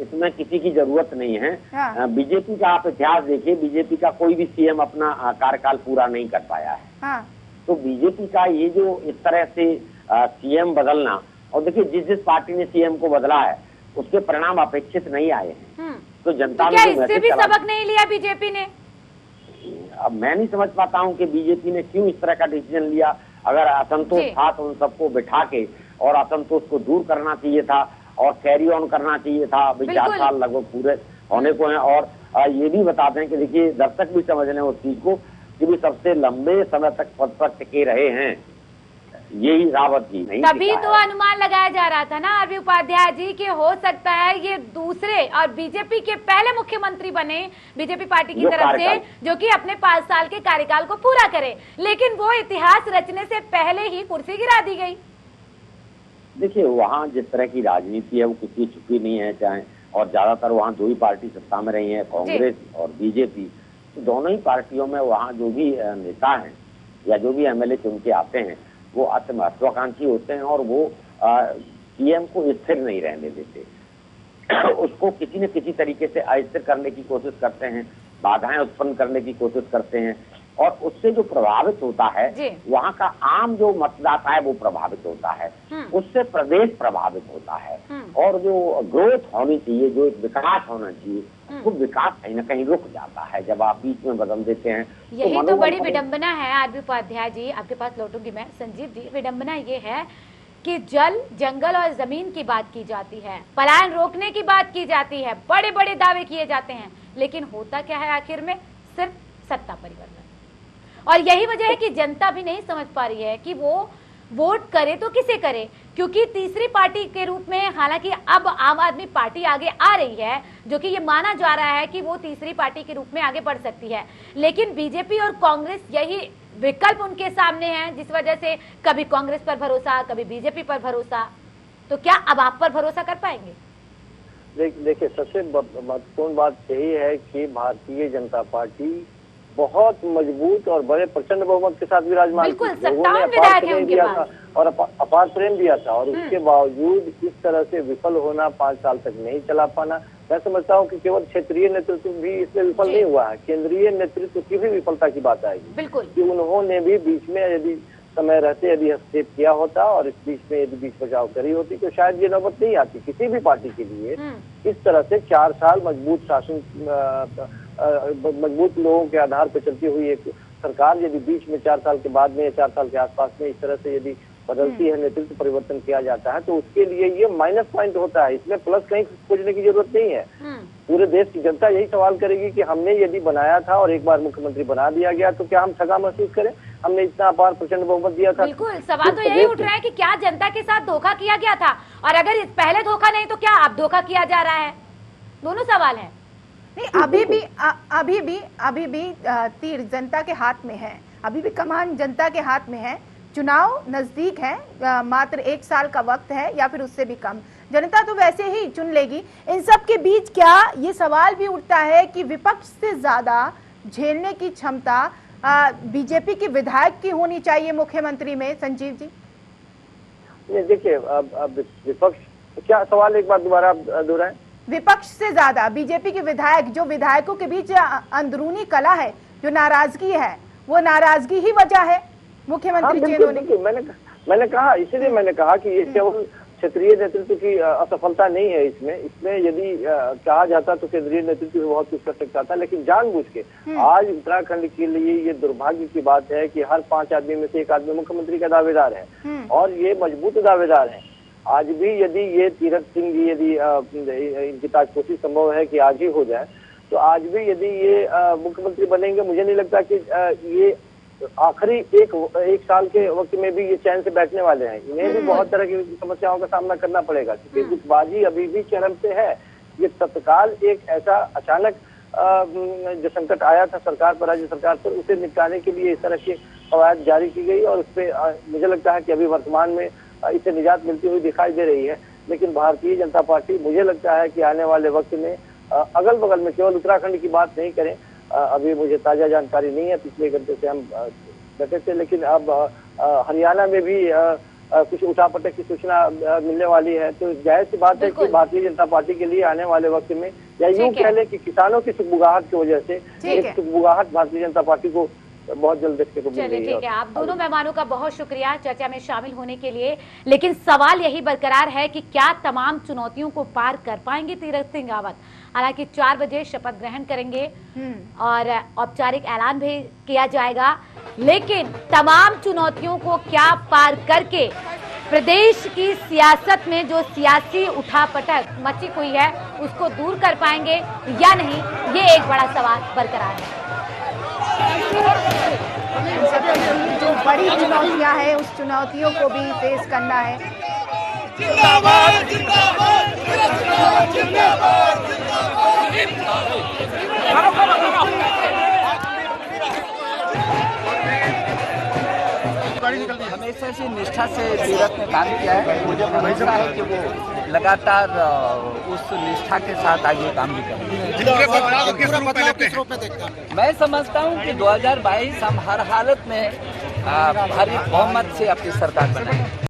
इसमें किसी की जरूरत नहीं है। हाँ। बीजेपी का आप इतिहास देखिए, बीजेपी का कोई भी सीएम अपना कार्यकाल पूरा नहीं कर पाया है। हाँ। तो बीजेपी का ये जो इस तरह से सीएम बदलना, और देखिए जिस पार्टी ने सीएम को बदला है उसके परिणाम अपेक्षित नहीं आए हैं। तो जनता तो क्या इससे भी सबक नहीं लिया बीजेपी ने? अब मैं नहीं समझ पाता हूं कि बीजेपी ने क्यों इस तरह का डिसीजन लिया। अगर असंतोष था तो उन सबको बिठा के और असंतोष को दूर करना चाहिए था और कैरी ऑन करना चाहिए था। अभी 4 साल लगभग पूरे होने को हैं। और ये भी बताते हैं कि देखिए दर्शक भी समझ लें उस चीज को कि भी सबसे लंबे समय तक पद पर टिके रहे हैं यही रावत जी। नहीं तभी तो अनुमान लगाया जा रहा था ना आरबी उपाध्याय जी कि हो सकता है ये दूसरे और बीजेपी के पहले मुख्यमंत्री बने बीजेपी पार्टी की तरफ से, जो कि अपने 5 साल के कार्यकाल को पूरा करे, लेकिन वो इतिहास रचने से पहले ही कुर्सी गिरा दी गई। देखिए वहाँ जिस तरह की राजनीति है वो किसी छुपी नहीं है, चाहे और ज्यादातर वहाँ 2 ही पार्टी सत्ता में रही है, कांग्रेस और बीजेपी। तो दोनों ही पार्टियों में वहाँ जो भी नेता हैं या जो भी एमएलए चुन के आते हैं वो अति महत्वाकांक्षी होते हैं और वो सीएम को स्थिर नहीं रहने देते। उसको किसी न किसी तरीके से अस्थिर करने की कोशिश करते हैं, बाधाएं उत्पन्न करने की कोशिश करते हैं और उससे जो प्रभावित होता है वहाँ का आम जो मतदाता है वो प्रभावित होता है, उससे प्रदेश प्रभावित होता है और जो ग्रोथ होनी चाहिए, जो विकास होना चाहिए, वो विकास कहीं ना कहीं रुक जाता है जब आप बीच में बदल देते हैं। यही तो बड़ी विडंबना है आरबी उपाध्याय जी, आपके पास लौटूंगी मैं। संजीव जी, विडंबना ये है कि जल, जंगल और जमीन की बात की जाती है, पलायन रोकने की बात की जाती है, बड़े बड़े दावे किए जाते हैं, लेकिन होता क्या है आखिर में? सिर्फ सत्ता परिवर्तन। और यही वजह है कि जनता भी नहीं समझ पा रही है कि वो वोट करे तो किसे करे, क्योंकि तीसरी पार्टी के रूप में हालांकि अब आम आदमी पार्टी आगे आ रही है, जो कि ये माना जा रहा है कि वो तीसरी पार्टी के रूप में आगे बढ़ सकती है, लेकिन बीजेपी और कांग्रेस यही विकल्प उनके सामने है, जिस वजह से कभी कांग्रेस पर भरोसा, कभी बीजेपी पर भरोसा। तो क्या अब आप पर भरोसा कर पाएंगे? देखिए सबसे महत्वपूर्ण बात यही है कि भारतीय जनता पार्टी बहुत मजबूत और बड़े प्रचंड बहुमत के साथ विराजमान थी। लोगों ने अपार प्रेम दिया था और अपार प्रेम दिया था और उसके बावजूद इस तरह से विफल होना, 5 साल तक नहीं चला पाना, मैं समझता हूँ कि केवल क्षेत्रीय नेतृत्व भी इसमें विफल नहीं हुआ है, केंद्रीय नेतृत्व की भी विफलता की बात आएगी कि उन्होंने भी बीच में यदि समय रहते यदि हस्तक्षेप किया होता और इस बीच में यदि बीच बचाव करी होती तो शायद ये नौबत नहीं आती किसी भी पार्टी के लिए। इस तरह से 4 साल मजबूत शासन, मजबूत लोगों के आधार पर चलती हुई एक सरकार यदि बीच में 4 साल के बाद में या 4 साल के आसपास में इस तरह से यदि बदलती है, नेतृत्व परिवर्तन किया जाता है, तो उसके लिए ये माइनस पॉइंट होता है। इसमें प्लस कहीं खोजने की जरूरत नहीं है। पूरे देश की जनता यही सवाल करेगी कि हमने यदि बनाया था और एक बार मुख्यमंत्री बना दिया गया तो क्या हम ठगा महसूस करें? हमने इतना अपार प्रचंड बहुमत दिया था। बिल्कुल, सवाल तो यही उठ रहा है कि क्या जनता के साथ धोखा किया गया था, और अगर पहले धोखा नहीं तो क्या अब धोखा किया जा रहा है? दोनों सवाल है। नहीं, अभी भी तीर जनता के हाथ में है, अभी भी कमान जनता के हाथ में है। चुनाव नजदीक है, मात्र 1 साल का वक्त है या फिर उससे भी कम। जनता तो वैसे ही चुन लेगी। इन सब के बीच क्या ये सवाल भी उठता है कि विपक्ष से ज्यादा झेलने की क्षमता बीजेपी के विधायक की होनी चाहिए मुख्यमंत्री में? संजीव जी, देखिए अब विपक्ष, क्या सवाल एक बार दोबारा दोहराएं? विपक्ष से ज्यादा बीजेपी के विधायक, जो विधायकों के बीच अंदरूनी कला है, जो नाराजगी है, वो नाराजगी ही वजह है मुख्यमंत्री चेंज होने की। मैंने कहा, इसीलिए मैंने कहा कि ये केवल क्षेत्रीय नेतृत्व की असफलता नहीं है। इसमें यदि कहा जाता तो केंद्रीय नेतृत्व भी बहुत कुछ कर सकता था, लेकिन जानबूझ के आज उत्तराखंड के लिए ये दुर्भाग्य की बात है कि हर 5 आदमी में से 1 आदमी मुख्यमंत्री का दावेदार है और ये मजबूत दावेदार है। आज भी यदि ये तीरथ सिंह जी, यदि इनकी ताजपोशी संभव है कि आज ही हो जाए, तो आज भी यदि ये मुख्यमंत्री बनेंगे, मुझे नहीं लगता कि ये आखिरी एक साल के वक्त में भी ये चैन से बैठने वाले हैं। इन्हें भी बहुत तरह की समस्याओं का सामना करना पड़ेगा, क्योंकि गुटबाजी अभी भी चरम पे है। ये तत्काल एक ऐसा अचानक जो संकट आया था सरकार पर, राज्य सरकार पर, उसे निपटाने के लिए इस तरह की कवायद जारी की गई और उसपे मुझे लगता है कि अभी वर्तमान में इसे निजात मिलती हुई दिखाई दे रही है। लेकिन भारतीय जनता पार्टी, मुझे लगता है कि आने वाले वक्त में अगल बगल में, केवल उत्तराखंड की बात नहीं करें, अभी मुझे ताजा जानकारी नहीं है, पिछले घंटे से हम बैठे थे, लेकिन अब हरियाणा में भी कुछ उठापटक की सूचना मिलने वाली है। तो जाहिर सी बात है कि भारतीय जनता पार्टी के लिए आने वाले वक्त में, या यूं कह लें कि किसानों की सुगबुगाहट की वजह से एक सुगबुगाहट भारतीय जनता पार्टी को बहुत जल्द देखने को मिल रही है। चलिए ठीक है, आप दोनों मेहमानों का बहुत शुक्रिया चर्चा में शामिल होने के लिए। लेकिन सवाल यही बरकरार है कि क्या तमाम चुनौतियों को पार कर पाएंगे तीरथ सिंह रावत? हालांकि 4 बजे शपथ ग्रहण करेंगे और औपचारिक ऐलान भी किया जाएगा, लेकिन तमाम चुनौतियों को क्या पार करके प्रदेश की सियासत में जो सियासी उठापटक मची हुई है उसको दूर कर पाएंगे या नहीं, ये एक बड़ा सवाल बरकरार है। जो बड़ी चुनौतियां हैं, उस चुनौतियों को भी फेस करना है। जिंदाबाद जिंदाबाद जिंदाबाद जिंदाबाद हमेशा से निष्ठा से तीरथ ने काम किया है। मुझे भरोसा है कि वो लगातार उस निष्ठा के साथ आगे काम भी करेंगे। मैं समझता हूं कि 2022 हम हर हालत में भारी बहुमत से अपनी सरकार बनाएंगे।